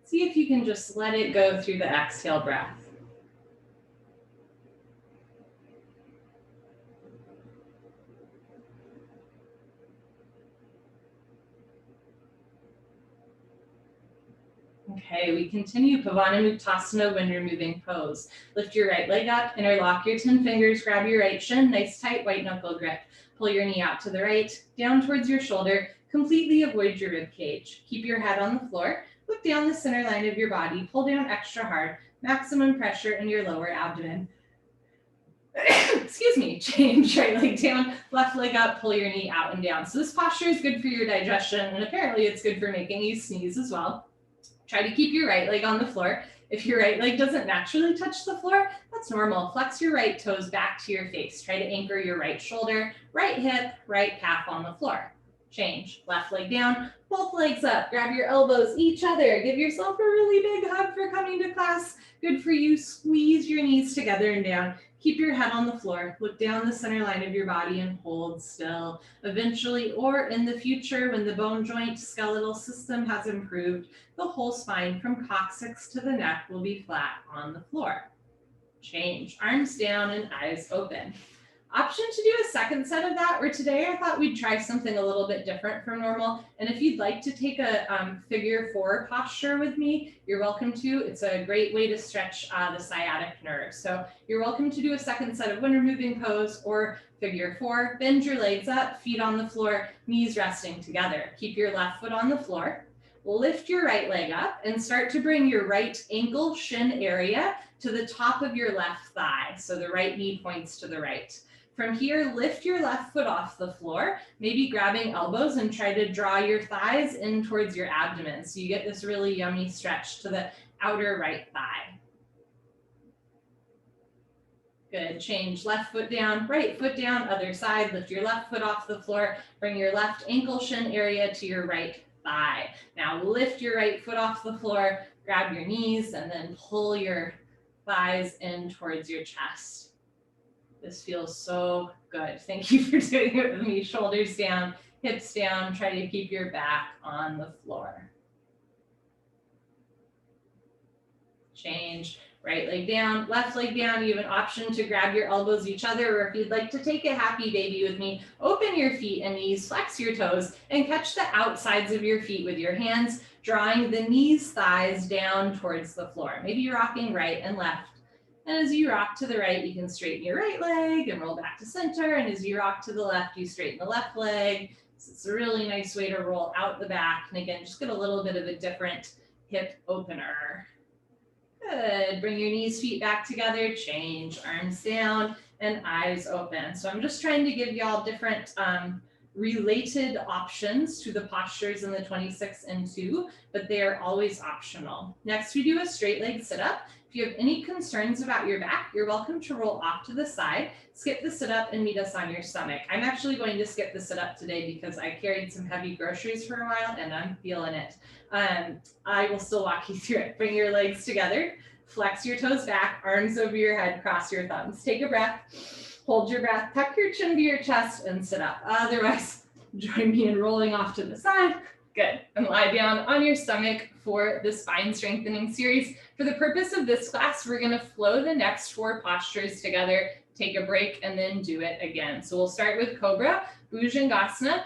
See if you can just let it go through the exhale breath. Okay, we continue Pavana Muktasana when you're moving pose. Lift your right leg up, interlock your 10 fingers, grab your right shin, nice tight white knuckle grip. Pull your knee out to the right, down towards your shoulder, completely avoid your rib cage. Keep your head on the floor, look down the center line of your body, pull down extra hard, maximum pressure in your lower abdomen. Excuse me, change right leg down, left leg up, pull your knee out and down. So this posture is good for your digestion, and apparently it's good for making you sneeze as well. Try to keep your right leg on the floor. If your right leg doesn't naturally touch the floor, that's normal. Flex your right toes back to your face. Try to anchor your right shoulder, right hip, right calf on the floor. Change, left leg down, both legs up, grab your elbows each other. Give yourself a really big hug for coming to class. Good for you, squeeze your knees together and down. Keep your head on the floor, look down the center line of your body and hold still. Eventually, or in the future, when the bone joint skeletal system has improved, the whole spine from coccyx to the neck will be flat on the floor. Change, arms down and eyes open. Option to do a second set of that, or today I thought we'd try something a little bit different from normal. And if you'd like to take a figure 4 posture with me, you're welcome to. It's a great way to stretch the sciatic nerve. So you're welcome to do a second set of winter moving pose or figure 4. Bend your legs up, feet on the floor, knees resting together. Keep your left foot on the floor. Lift your right leg up and start to bring your right ankle shin area to the top of your left thigh. So the right knee points to the right. From here, lift your left foot off the floor, maybe grabbing elbows and try to draw your thighs in towards your abdomen. So you get this really yummy stretch to the outer right thigh. Good, change, left foot down, right foot down, other side. Lift your left foot off the floor, bring your left ankle shin area to your right thigh. Now lift your right foot off the floor, grab your knees, and then pull your thighs in towards your chest. This feels so good. Thank you for doing it with me. Shoulders down, hips down. Try to keep your back on the floor. Change, right leg down, left leg down. You have an option to grab your elbows each other, or if you'd like to take a happy baby with me, open your feet and knees, flex your toes, and catch the outsides of your feet with your hands, drawing the knees, thighs down towards the floor. Maybe you're rocking right and left. And as you rock to the right, you can straighten your right leg and roll back to center. And as you rock to the left, you straighten the left leg. So it's a really nice way to roll out the back. And again, just get a little bit of a different hip opener. Good. Bring your knees, feet back together. Change, arms down and eyes open. So I'm just trying to give y'all different related options to the postures in the 26 and 2, but they are always optional. Next, we do a straight leg sit up. If you have any concerns about your back, you're welcome to roll off to the side, skip the sit-up, and meet us on your stomach. I'm actually going to skip the sit-up today because I carried some heavy groceries for a while and I'm feeling it. I will still walk you through it. Bring your legs together, flex your toes back, arms over your head, cross your thumbs. Take a breath, hold your breath, tuck your chin to your chest, and sit up. Otherwise, join me in rolling off to the side. Good. And lie down on your stomach for the spine strengthening series. For the purpose of this class, we're going to flow the next 4 postures together, take a break, and then do it again. So we'll start with Cobra, Bhujangasana,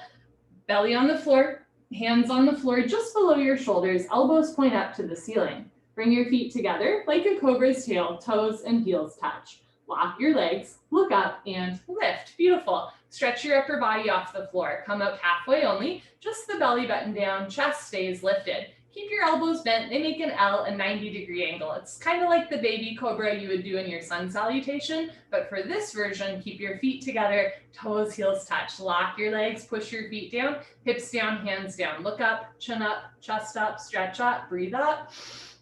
belly on the floor, hands on the floor just below your shoulders, elbows point up to the ceiling. Bring your feet together like a cobra's tail, toes and heels touch. Lock your legs, look up and lift. Beautiful. Stretch your upper body off the floor. Come up halfway only, just the belly button down, chest stays lifted. Keep your elbows bent, they make an L, a 90-degree angle. It's kind of like the baby cobra you would do in your sun salutation, but for this version, keep your feet together, toes, heels touch. Lock your legs, push your feet down, hips down, hands down. Look up, chin up, chest up, stretch up, breathe up.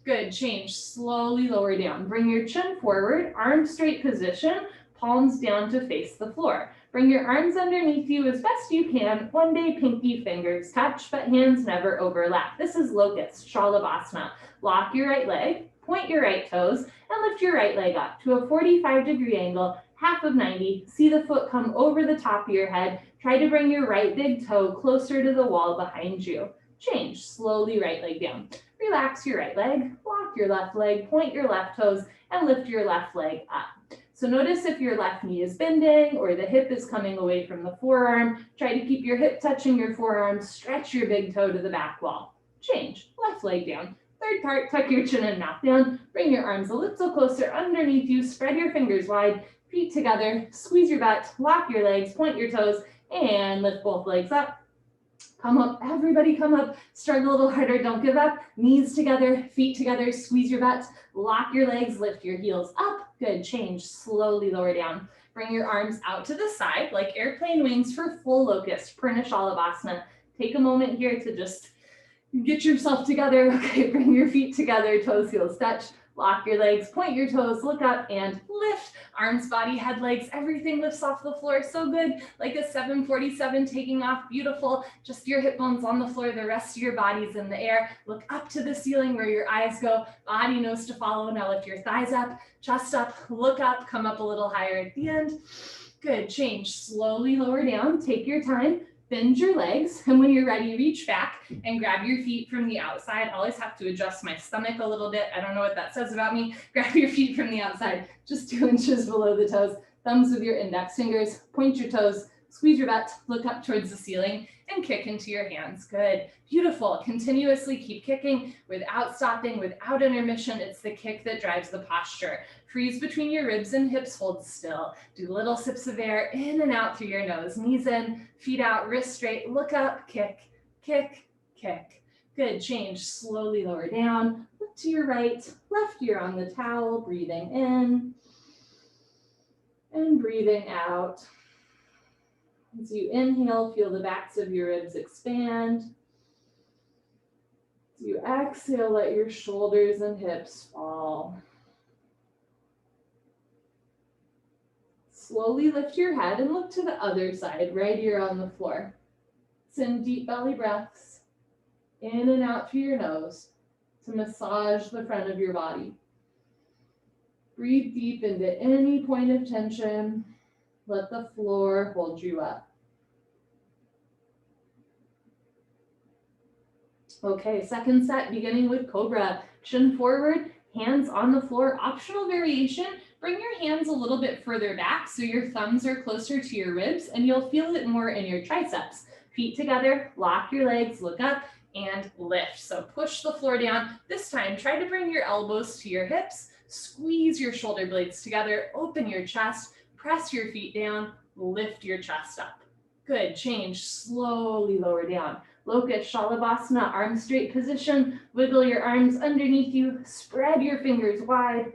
Good, change, slowly lower down. Bring your chin forward, arm straight position, palms down to face the floor. Bring your arms underneath you as best you can. One day pinky fingers touch, but hands never overlap. This is locust, Shalabhasana. Lock your right leg, point your right toes, and lift your right leg up to a 45-degree angle, half of 90. See the foot come over the top of your head. Try to bring your right big toe closer to the wall behind you. Change, slowly right leg down. Relax your right leg, lock your left leg, point your left toes, and lift your left leg up. So notice if your left knee is bending or the hip is coming away from the forearm. Try to keep your hip touching your forearm, stretch your big toe to the back wall. Change, left leg down. Third part, tuck your chin and mouth down. Bring your arms a little closer underneath you, spread your fingers wide, feet together, squeeze your butt, lock your legs, point your toes, and lift both legs up. Come up, everybody come up, struggle a little harder, don't give up. Knees together, feet together, squeeze your butts, lock your legs, lift your heels up. Good, change, slowly lower down. Bring your arms out to the side like airplane wings for full locust, Purna Shalabhasana. Take a moment here to just get yourself together. Okay, bring your feet together, toes, heels touch. Lock your legs, point your toes, look up and lift. Arms, body, head, legs, everything lifts off the floor. So good, like a 747 taking off, beautiful. Just your hip bones on the floor, the rest of your body's in the air. Look up to the ceiling where your eyes go, body knows to follow. Now lift your thighs up, chest up, look up, come up a little higher at the end. Good, change, slowly lower down, take your time. Bend your legs, and when you're ready, reach back and grab your feet from the outside. I always have to adjust my stomach a little bit. I don't know what that says about me. Grab your feet from the outside, just 2 inches below the toes. Thumbs with your index fingers, point your toes, squeeze your butt, look up towards the ceiling, and kick into your hands. Good, beautiful. Continuously keep kicking without stopping, without intermission. It's the kick that drives the posture. Freeze between your ribs and hips, hold still. Do little sips of air in and out through your nose. Knees in, feet out, wrists straight, look up, kick, kick, kick. Good, change, slowly lower down. Look to your right, left ear on the towel, breathing in and breathing out. As you inhale, feel the backs of your ribs expand. As you exhale, let your shoulders and hips fall. Slowly lift your head and look to the other side, right ear on the floor. Send deep belly breaths in and out through your nose to massage the front of your body. Breathe deep into any point of tension. Let the floor hold you up. Okay, second set, beginning with Cobra. Chin forward, hands on the floor. Optional variation. Bring your hands a little bit further back so your thumbs are closer to your ribs and you'll feel it more in your triceps. Feet together, lock your legs, look up and lift. So push the floor down. This time, try to bring your elbows to your hips, squeeze your shoulder blades together, open your chest, press your feet down, lift your chest up. Good, change, slowly lower down. Locust, Shalabhasana, arm straight position. Wiggle your arms underneath you, spread your fingers wide.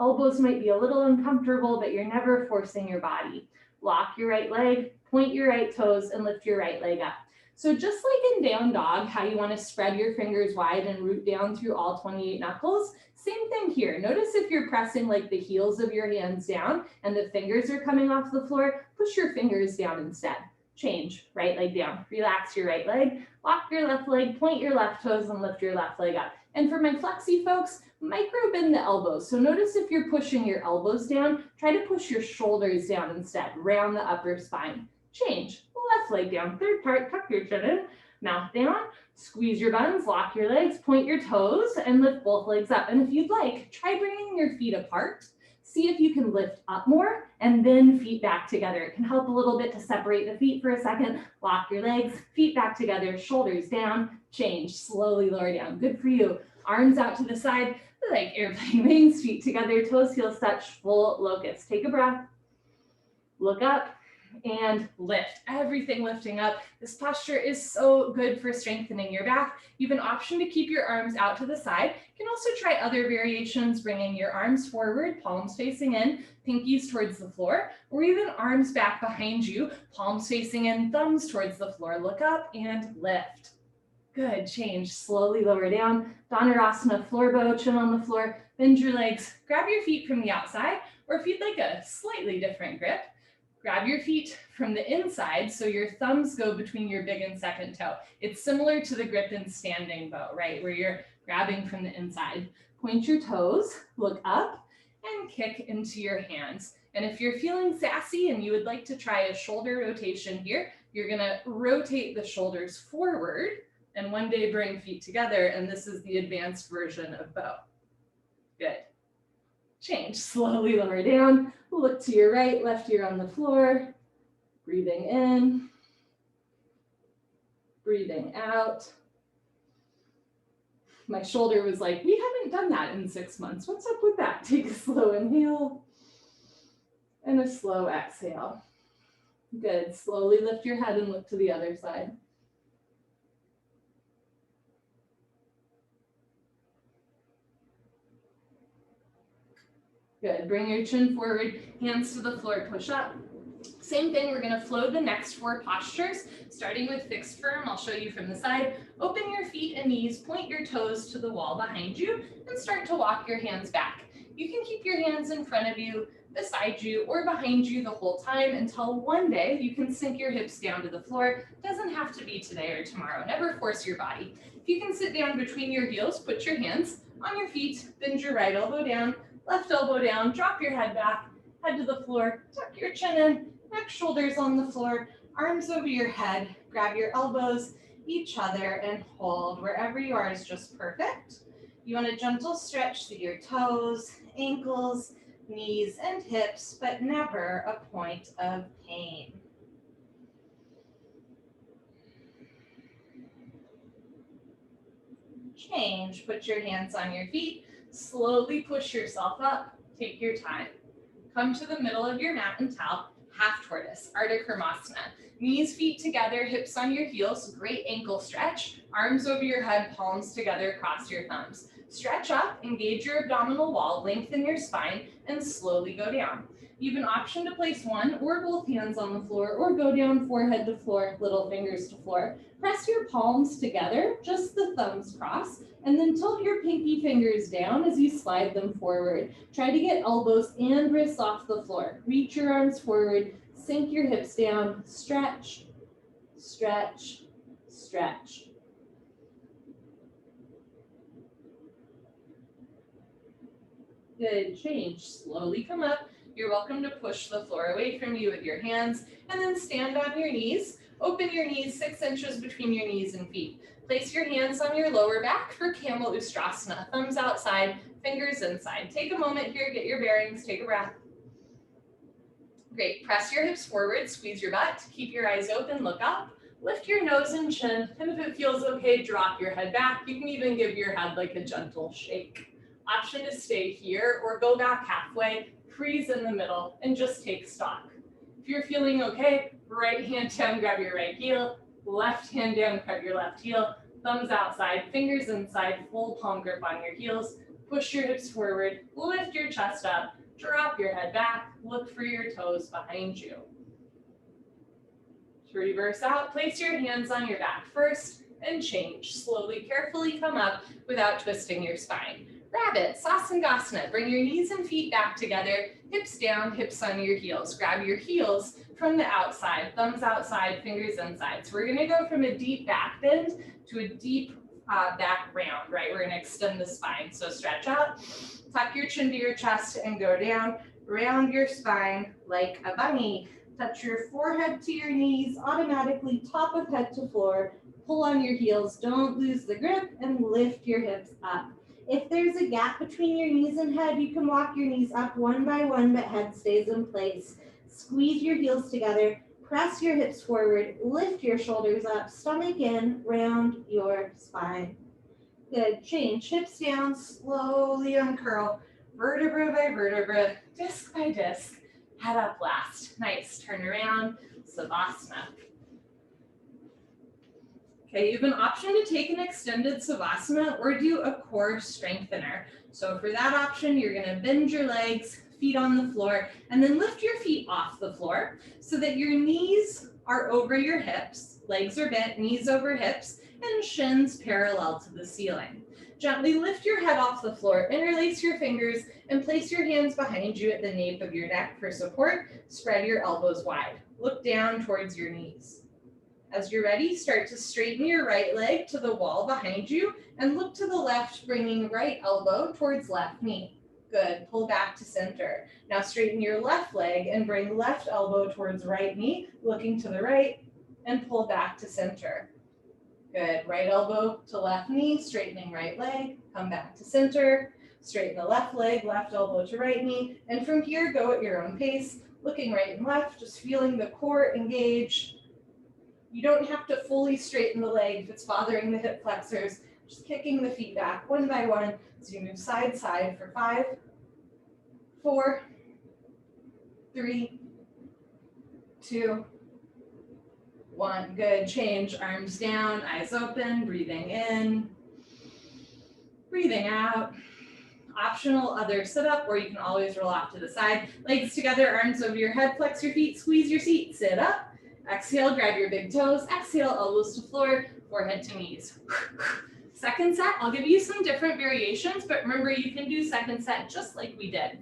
Elbows might be a little uncomfortable, but you're never forcing your body. Lock your right leg, point your right toes, and lift your right leg up. So just like in down dog, how you want to spread your fingers wide and root down through all 28 knuckles, same thing here. Notice if you're pressing like the heels of your hands down and the fingers are coming off the floor, push your fingers down instead. Change, right leg down. Relax your right leg, lock your left leg, point your left toes and lift your left leg up. And for my flexi folks, micro bend the elbows. So notice if you're pushing your elbows down, try to push your shoulders down instead, round the upper spine. Change, left leg down, third part, tuck your chin in, mouth down, squeeze your buns, lock your legs, point your toes, and lift both legs up. And if you'd like, try bringing your feet apart. See if you can lift up more and then feet back together. It can help a little bit to separate the feet for a second. Lock your legs, feet back together, shoulders down, change, slowly lower down. Good for you. Arms out to the side, like airplane wings, feet together, toes, heels touch, full locust. Take a breath, look up, and lift. Everything lifting up. This posture is so good for strengthening your back. You have an option to keep your arms out to the side. You can also try other variations, bringing your arms forward, palms facing in, pinkies towards the floor, or even arms back behind you, palms facing in, thumbs towards the floor. Look up and lift. Good, change, slowly lower down. Dhanurasana, floor bow, chin on the floor, bend your legs, grab your feet from the outside, or if you'd like a slightly different grip, grab your feet from the inside so your thumbs go between your big and second toe. It's similar to the grip in standing bow, right? Where you're grabbing from the inside. Point your toes, look up, and kick into your hands. And if you're feeling sassy and you would like to try a shoulder rotation here, you're gonna rotate the shoulders forward and one day bring feet together. And this is the advanced version of bow. Good. Change, slowly lower down, look to your right, left ear on the floor, breathing in, breathing out. My shoulder was like, we haven't done that in 6 months. What's up with that? Take a slow inhale and a slow exhale. Good, slowly lift your head and look to the other side. Good, bring your chin forward, hands to the floor, push up. Same thing, we're gonna flow the next 4 postures, starting with fixed firm. I'll show you from the side. Open your feet and knees, point your toes to the wall behind you, and start to walk your hands back. You can keep your hands in front of you, beside you, or behind you the whole time until one day you can sink your hips down to the floor. Doesn't have to be today or tomorrow. Never force your body. If you can sit down between your heels, put your hands on your feet, bend your right elbow down, left elbow down, drop your head back, head to the floor, tuck your chin in, neck, shoulders on the floor, arms over your head, grab your elbows, each other, and hold. Wherever you are is just perfect. You want a gentle stretch through your toes, ankles, knees, and hips, but never a point of pain. Change, put your hands on your feet, slowly push yourself up, take your time. Come to the middle of your mat and towel, half tortoise, Ardha Karmasana. Knees, feet together, hips on your heels, great ankle stretch, arms over your head, palms together, cross your thumbs. Stretch up, engage your abdominal wall, lengthen your spine, and slowly go down. You have an option to place one or both hands on the floor or go down forehead to floor, little fingers to floor. Press your palms together, just the thumbs cross, and then tilt your pinky fingers down as you slide them forward. Try to get elbows and wrists off the floor. Reach your arms forward, sink your hips down, stretch, stretch, stretch. Good, change. Slowly come up. You're welcome to push the floor away from you with your hands and then stand on your knees. Open your knees 6 inches between your knees and feet. Place your hands on your lower back for Camel Ustrasana. Thumbs outside, fingers inside. Take a moment here, get your bearings, take a breath. Great, press your hips forward, squeeze your butt, keep your eyes open, look up, lift your nose and chin, and if it feels okay, drop your head back. You can even give your head like a gentle shake. Option to stay here or go back halfway, freeze in the middle, and just take stock. If you're feeling okay, right hand down, grab your right heel, left hand down, grab your left heel, thumbs outside, fingers inside, full palm grip on your heels, push your hips forward, lift your chest up, drop your head back, look for your toes behind you. To reverse out, place your hands on your back first and change. Slowly, carefully come up without twisting your spine. Rabbit, Sasangasana. Bring your knees and feet back together, hips down, hips on your heels. Grab your heels from the outside, thumbs outside, fingers inside. So we're gonna go from a deep back bend to a deep back round, right? We're gonna extend the spine. So stretch out, tuck your chin to your chest and go down, round your spine like a bunny. Touch your forehead to your knees, automatically top of head to floor. Pull on your heels, don't lose the grip, and lift your hips up. If there's a gap between your knees and head, you can walk your knees up one by one, but head stays in place. Squeeze your heels together, press your hips forward, lift your shoulders up, stomach in, round your spine. Good, change, hips down, slowly uncurl, vertebra by vertebra, disc by disc, head up last. Nice, turn around, Savasana. Okay, you have an option to take an extended Savasana or do a core strengthener. So for that option, you're gonna bend your legs, feet on the floor, and then lift your feet off the floor so that your knees are over your hips, legs are bent, knees over hips, and shins parallel to the ceiling. Gently lift your head off the floor, interlace your fingers, and place your hands behind you at the nape of your neck for support. Spread your elbows wide. Look down towards your knees. As you're ready, start to straighten your right leg to the wall behind you and look to the left, bringing right elbow towards left knee. Good, pull back to center. Now straighten your left leg and bring left elbow towards right knee, looking to the right and pull back to center. Good, right elbow to left knee, straightening right leg, come back to center, straighten the left leg, left elbow to right knee, and from here, go at your own pace, looking right and left, just feeling the core engage. You don't have to fully straighten the leg if it's bothering the hip flexors, just kicking the feet back one by one as you move side to side for 5, 4, 3, 2, 1. Good, change, arms down, eyes open, breathing in, breathing out. Optional other sit up, or you can always roll off to the side. Legs together, arms over your head, flex your feet, squeeze your seat, sit up. Exhale, grab your big toes. Exhale, elbows to floor, forehead to knees. Second set, I'll give you some different variations, but remember you can do second set just like we did.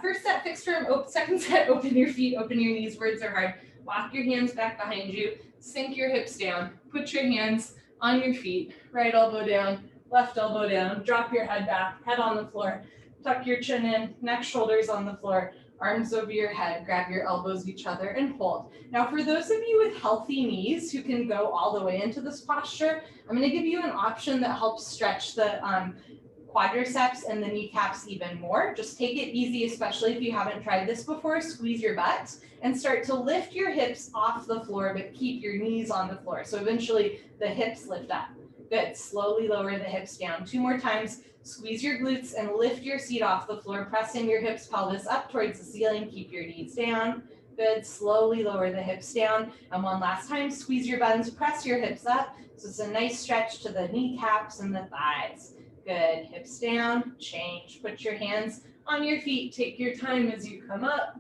First set, fixed firm. Second set, open your feet, open your knees. Words are hard. Walk your hands back behind you. Sink your hips down. Put your hands on your feet. Right elbow down, left elbow down. Drop your head back, head on the floor. Tuck your chin in, neck, shoulders on the floor. Arms over your head, grab your elbows each other and hold. Now for those of you with healthy knees who can go all the way into this posture, I'm gonna give you an option that helps stretch the quadriceps and the kneecaps even more. Just take it easy, especially if you haven't tried this before. Squeeze your butt and start to lift your hips off the floor, but keep your knees on the floor. So eventually the hips lift up. Good, slowly lower the hips down. 2 more times. Squeeze your glutes and lift your seat off the floor, pressing your hips, pelvis up towards the ceiling. Keep your knees down. Good, slowly lower the hips down. And one last time, squeeze your buns, press your hips up. So it's a nice stretch to the kneecaps and the thighs. Good, hips down, change. Put your hands on your feet. Take your time as you come up.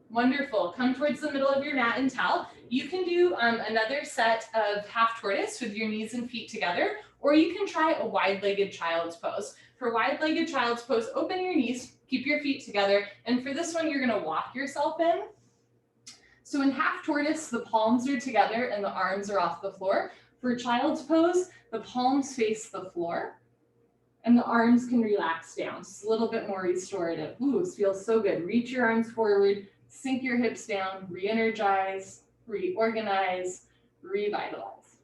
Wonderful, come towards the middle of your mat and towel. You can do another set of half tortoise with your knees and feet together, or you can try a wide-legged child's pose. For wide-legged child's pose, open your knees, keep your feet together, and for this one, you're gonna walk yourself in. So in half tortoise, the palms are together and the arms are off the floor. For child's pose, the palms face the floor and the arms can relax down. It's a little bit more restorative. Ooh, this feels so good. Reach your arms forward, sink your hips down, re-energize, reorganize, revitalize.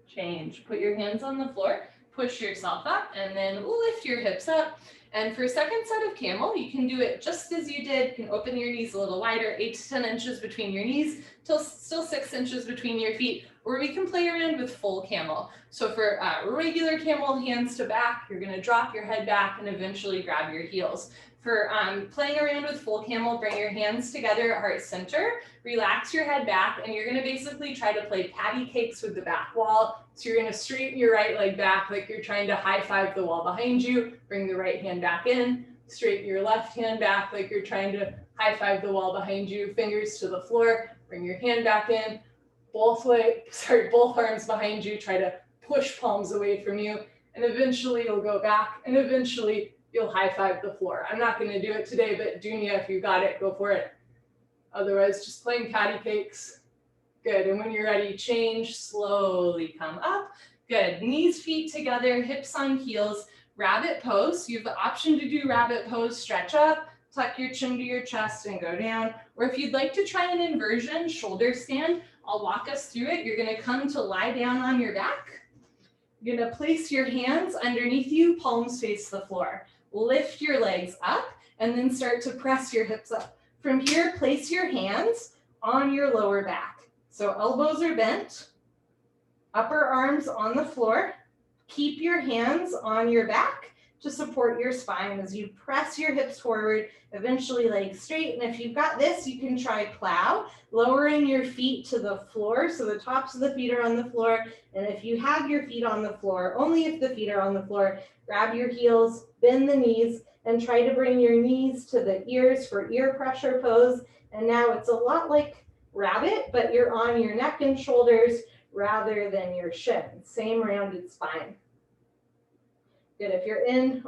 Change. Put your hands on the floor, push yourself up, and then lift your hips up. And for a second set of camel, you can do it just as you did. You can open your knees a little wider, 8 to 10 inches between your knees, till still 6 inches between your feet, or we can play around with full camel. So for regular camel, hands to back, you're gonna drop your head back and eventually grab your heels. For playing around with full camel, bring your hands together at heart center, relax your head back, and you're gonna basically try to play patty cakes with the back wall. So you're gonna straighten your right leg back like you're trying to high five the wall behind you, bring the right hand back in, Straighten your left hand back like you're trying to high five the wall behind you, fingers to the floor, bring your hand back in, both arms behind you, try to push palms away from you, and eventually you'll go back, and eventually you'll high five the floor. I'm not gonna do it today, but Dunya, if you got it, go for it. Otherwise, just playing patty cakes. Good, and when you're ready, change, slowly come up. Good, knees, feet together, hips on heels, rabbit pose. You have the option to do rabbit pose, stretch up, tuck your chin to your chest and go down. Or if you'd like to try an inversion, shoulder stand, I'll walk us through it. You're gonna come to lie down on your back. You're gonna place your hands underneath you, palms face the floor. Lift your legs up and then start to press your hips up. From here, place your hands on your lower back. So elbows are bent, upper arms on the floor. Keep your hands on your back to support your spine as you press your hips forward, eventually legs straight. And if you've got this, you can try plow, lowering your feet to the floor. So the tops of the feet are on the floor. And if you have your feet on the floor, only if the feet are on the floor, grab your heels, bend the knees, and try to bring your knees to the ears for ear pressure pose. And now it's a lot like rabbit, but you're on your neck and shoulders rather than your shins. Same rounded spine. Good, if you're in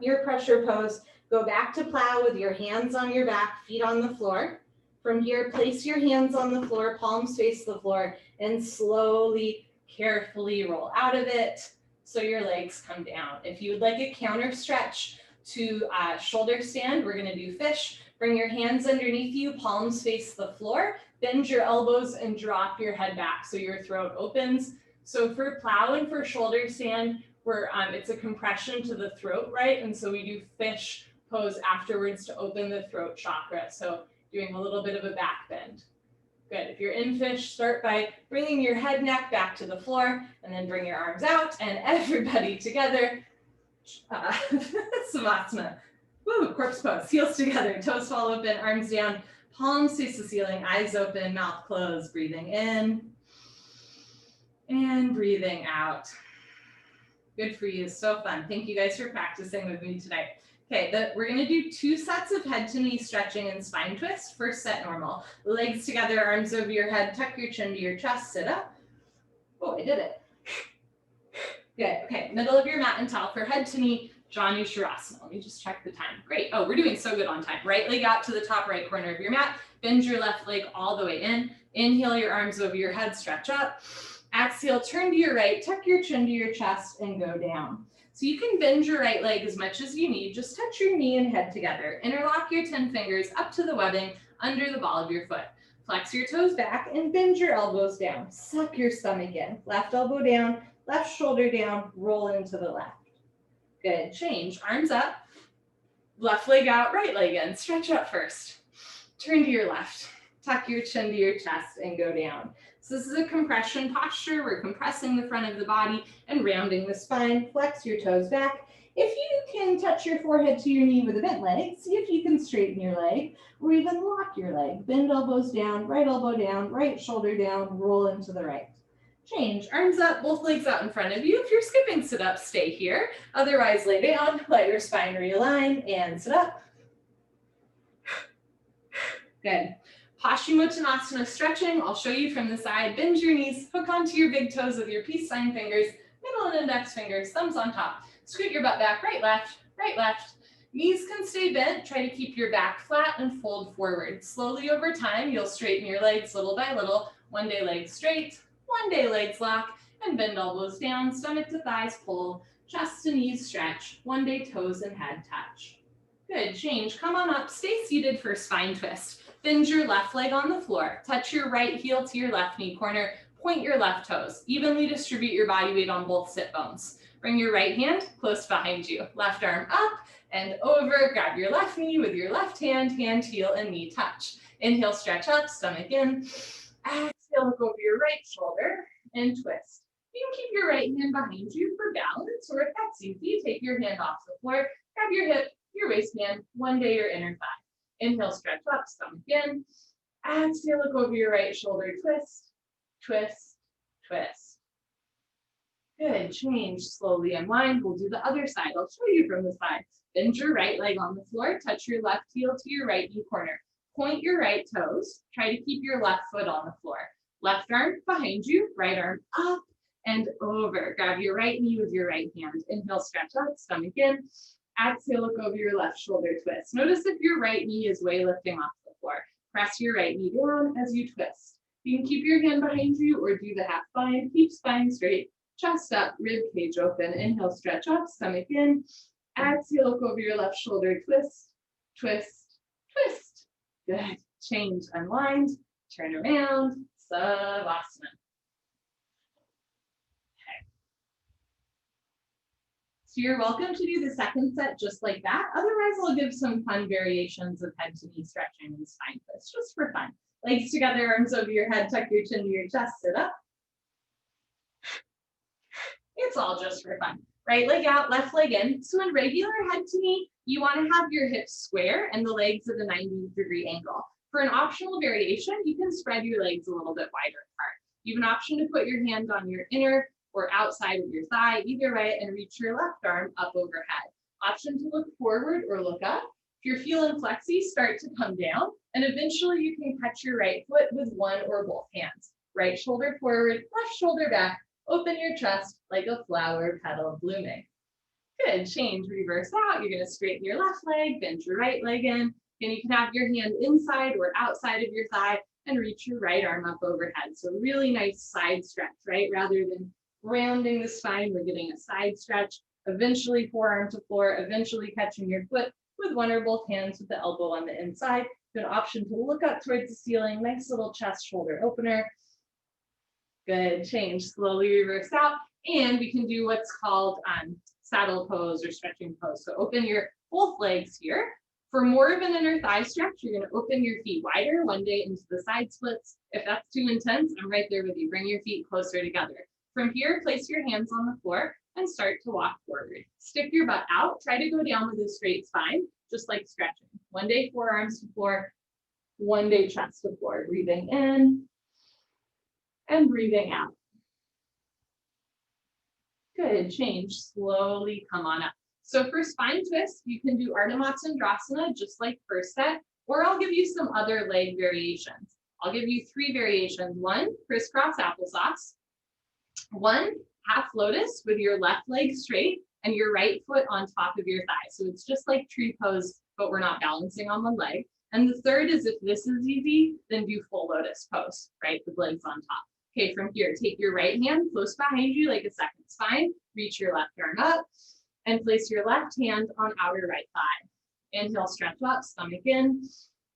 ear pressure pose, go back to plow with your hands on your back, feet on the floor. From here, place your hands on the floor, palms face the floor, and slowly, carefully roll out of it so your legs come down. If you would like a counter stretch to shoulder stand, we're gonna do fish. Bring your hands underneath you, palms face the floor, bend your elbows and drop your head back so your throat opens. So for plow and for shoulder stand, it's a compression to the throat, right? And so we do fish pose afterwards to open the throat chakra. So doing a little bit of a back bend. Good, if you're in fish, start by bringing your head, neck back to the floor and then bring your arms out and everybody together. Savasana. Woo, corpse pose, heels together, toes fall open, arms down, palms face the ceiling, eyes open, mouth closed, breathing in and breathing out. Good for you, so fun. Thank you guys for practicing with me tonight. Okay, we're gonna do 2 sets of head to knee stretching and spine twist. First set normal. Legs together, arms over your head, tuck your chin to your chest, sit up. Oh, I did it. Good, okay, middle of your mat and towel for head to knee, Janu Shavasana. Let me just check the time. Great, oh, we're doing so good on time. Right leg out to the top right corner of your mat, bend your left leg all the way in. Inhale your arms over your head, stretch up. Exhale, turn to your right, tuck your chin to your chest and go down. So you can bend your right leg as much as you need. Just touch your knee and head together. Interlock your 10 fingers up to the webbing under the ball of your foot. Flex your toes back and bend your elbows down. Suck your stomach in. Left elbow down, left shoulder down, roll into the left. Good, change, arms up, left leg out, right leg in. Stretch up first. Turn to your left, tuck your chin to your chest and go down. So this is a compression posture. We're compressing the front of the body and rounding the spine. Flex your toes back. If you can touch your forehead to your knee with a bent leg, see if you can straighten your leg or even lock your leg. Bend elbows down, right shoulder down, roll into the right. Change, arms up, both legs out in front of you. If you're skipping sit up, stay here. Otherwise, lay down, let your spine realign and sit up. Good. Paschimottanasana stretching, I'll show you from the side. Bend your knees, hook onto your big toes with your peace sign fingers, middle and index fingers, thumbs on top. Scoot your butt back, right, left, right, left. Knees can stay bent, try to keep your back flat and fold forward. Slowly over time, you'll straighten your legs little by little. One day legs straight, one day legs lock, and bend elbows down, stomach to thighs pull, chest to knees stretch. One day toes and head touch. Good, change, come on up, stay seated for spine twist. Bend your left leg on the floor. Touch your right heel to your left knee corner. Point your left toes. Evenly distribute your body weight on both sit bones. Bring your right hand close behind you. Left arm up and over. Grab your left knee with your left hand, hand, heel, and knee touch. Inhale, stretch up, stomach in. Exhale, look over your right shoulder and twist. You can keep your right hand behind you for balance, or if that's easy, take your hand off the floor. Grab your hip, your waistband, one day your inner thigh. Inhale, stretch up, stomach in. Exhale, look over your right shoulder, twist, twist, twist. Good, change, slowly unwind. We'll do the other side. I'll show you from the side. Bend your right leg on the floor, touch your left heel to your right knee corner. Point your right toes, try to keep your left foot on the floor. Left arm behind you, right arm up and over. Grab your right knee with your right hand. Inhale, stretch up, stomach in. Exhale, look over your left shoulder, twist. Notice if your right knee is way lifting off the floor. Press your right knee down as you twist. You can keep your hand behind you or do the half bind. Keep spine straight, chest up, rib cage open. Inhale, stretch up, stomach in. Exhale, look over your left shoulder, twist, twist, twist. Good. Change, unwind, turn around, Savasana. Okay. So you're welcome to do the second set just like that. Otherwise, I'll give some fun variations of head to knee stretching and spine twists just for fun. Legs together, arms over your head, tuck your chin to your chest, sit up. It's all just for fun. Right leg out, left leg in. So in regular head to knee, you want to have your hips square and the legs at a 90-degree angle. For an optional variation, you can spread your legs a little bit wider apart. You have an option to put your hand on your inner or outside of your thigh, either way, and reach your left arm up overhead. Option to look forward or look up. If you're feeling flexy, start to come down, and eventually you can catch your right foot with one or both hands. Right shoulder forward, left shoulder back. Open your chest like a flower petal blooming. Good, change, reverse out. You're gonna straighten your left leg, bend your right leg in, and you can have your hand inside or outside of your thigh and reach your right arm up overhead. So really nice side stretch, right? Rather than rounding the spine, we're getting a side stretch, eventually forearm to floor, eventually catching your foot with one or both hands with the elbow on the inside. Good option to look up towards the ceiling, nice little chest shoulder opener. Good, change, slowly reverse out. And we can do what's called saddle pose or stretching pose. So open your both legs here. For more of an inner thigh stretch, you're gonna open your feet wider, one day into the side splits. If that's too intense, I'm right there with you. Bring your feet closer together. From here, place your hands on the floor and start to walk forward. Stick your butt out, try to go down with a straight spine, just like stretching. One day forearms to floor, one day chest to floor. Breathing in and breathing out. Good, change, slowly come on up. So for spine twist, you can do Ardha Matsyendrasana, just like first set, or I'll give you some other leg variations. I'll give you 3 variations. 1, crisscross applesauce. 1, half lotus with your left leg straight and your right foot on top of your thigh. So it's just like tree pose, but we're not balancing on one leg. And the third is, if this is easy, then do full lotus pose, right? With legs on top. Okay, from here, take your right hand close behind you like a second spine, reach your left arm up, and place your left hand on outer right thigh. Inhale, stretch up, stomach in.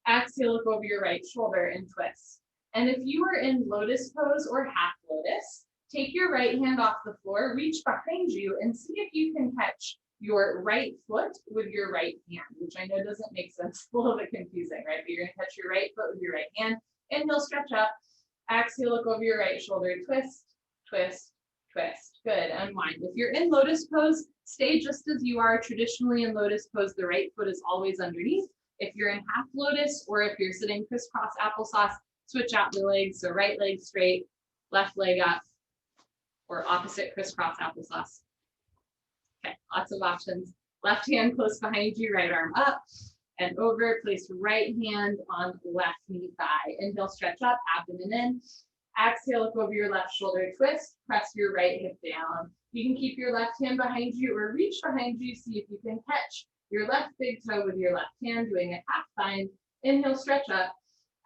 Exhale, look over your right shoulder and twist. And if you are in lotus pose or half lotus, take your right hand off the floor, reach behind you, and see if you can catch your right foot with your right hand, which I know doesn't make sense, a little bit confusing, right? But you're gonna catch your right foot with your right hand. Inhale, stretch up. Exhale, look over your right shoulder, twist, twist, twist. Good, unwind. If you're in lotus pose, stay just as you are. Traditionally in lotus pose, the right foot is always underneath. If you're in half lotus, or if you're sitting crisscross applesauce, switch out the legs. So right leg straight, left leg up, or opposite crisscross applesauce. Okay, lots of options. Left hand close behind you, right arm up and over. Place right hand on left knee thigh. Inhale, stretch up, abdomen in. Exhale, look over your left shoulder, twist, press your right hip down. You can keep your left hand behind you or reach behind you, see if you can catch your left big toe with your left hand, doing a half bind. Inhale, stretch up.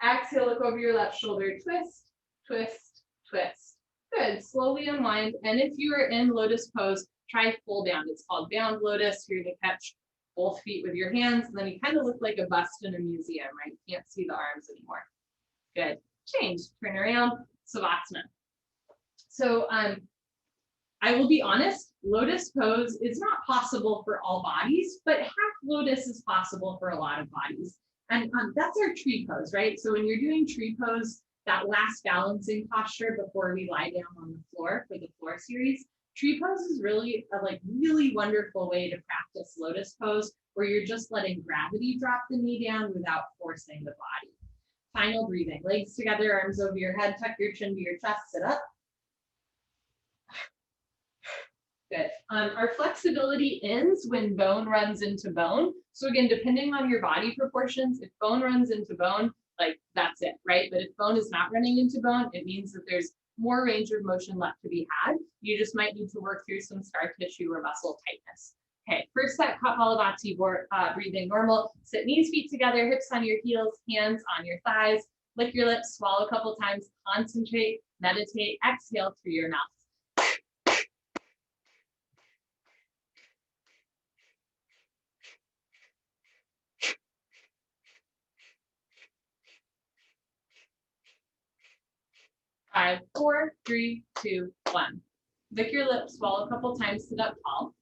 Exhale, look over your left shoulder, twist, twist, twist. Good, slowly unwind. And if you are in lotus pose, try full down. It's called bound lotus. You're gonna catch both feet with your hands, and then you kind of look like a bust in a museum, right? You can't see the arms anymore. Good, change, turn around, Savasana. So I will be honest, lotus pose is not possible for all bodies, but half lotus is possible for a lot of bodies. And that's our tree pose, right? So when you're doing tree pose, that last balancing posture before we lie down on the floor for the floor series, tree pose is really a really wonderful way to practice lotus pose, where you're just letting gravity drop the knee down without forcing the body. Final breathing, legs together, arms over your head, tuck your chin to your chest, sit up. Good. Our flexibility ends when bone runs into bone. So again, depending on your body proportions, if bone runs into bone, like that's it, right? But if bone is not running into bone, it means that there's more range of motion left to be had. You just might need to work through some scar tissue or muscle tightness. Okay, first set, Kapalabhati, breathing normal. Sit knees, feet together, hips on your heels, hands on your thighs. Lick your lips, swallow a couple times, concentrate, meditate, exhale through your mouth. 5, 4, 3, 2, 1. Lick your lips, swallow a couple times, sit up tall.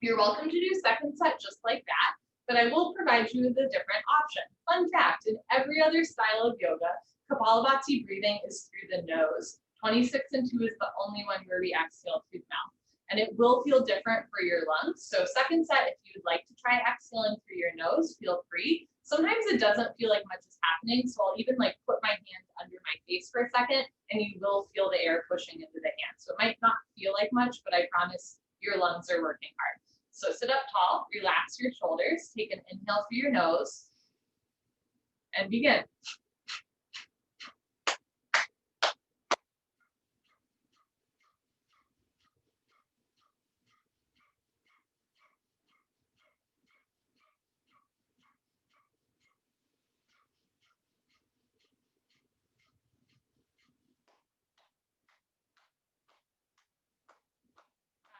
You're welcome to do second set just like that, but I will provide you with a different option. Fun fact, in every other style of yoga, Kapalabhati breathing is through the nose. 26 and 2 is the only one where we exhale through the mouth. And it will feel different for your lungs. So second set, if you'd like to try exhaling through your nose, feel free. Sometimes it doesn't feel like much is happening. So I'll even like put my hand under my face for a second and you will feel the air pushing into the hand. So it might not feel like much, but I promise your lungs are working hard. So sit up tall, relax your shoulders, take an inhale through your nose, and begin.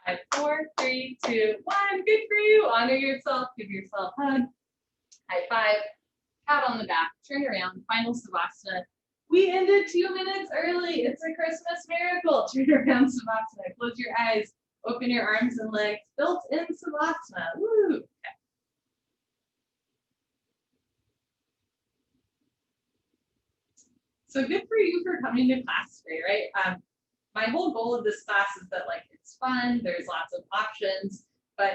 Five, 4, 3, 2, 1. Good for you. Honor yourself. Give yourself a hug. High five. Pat on the back. Turn around. Final Savasana. We ended 2 minutes early. It's a Christmas miracle. Turn around Savasana. Close your eyes. Open your arms and legs. Built-in Savasana. Woo. Okay. So good for you for coming to class today, right? My whole goal of this class is that like it's fun, there's lots of options, but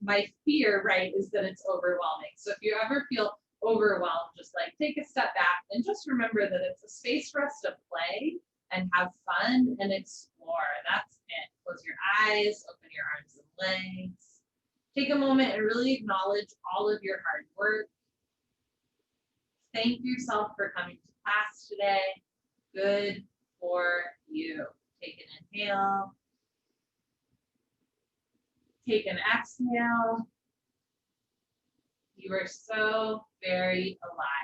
my fear, right, is that it's overwhelming. So if you ever feel overwhelmed, just like take a step back and just remember that it's a space for us to play and have fun and explore. That's it. Close your eyes, open your arms and legs. Take a moment and really acknowledge all of your hard work. Thank yourself for coming to class today. Good for you. Take an inhale. Take an exhale. You are so very alive.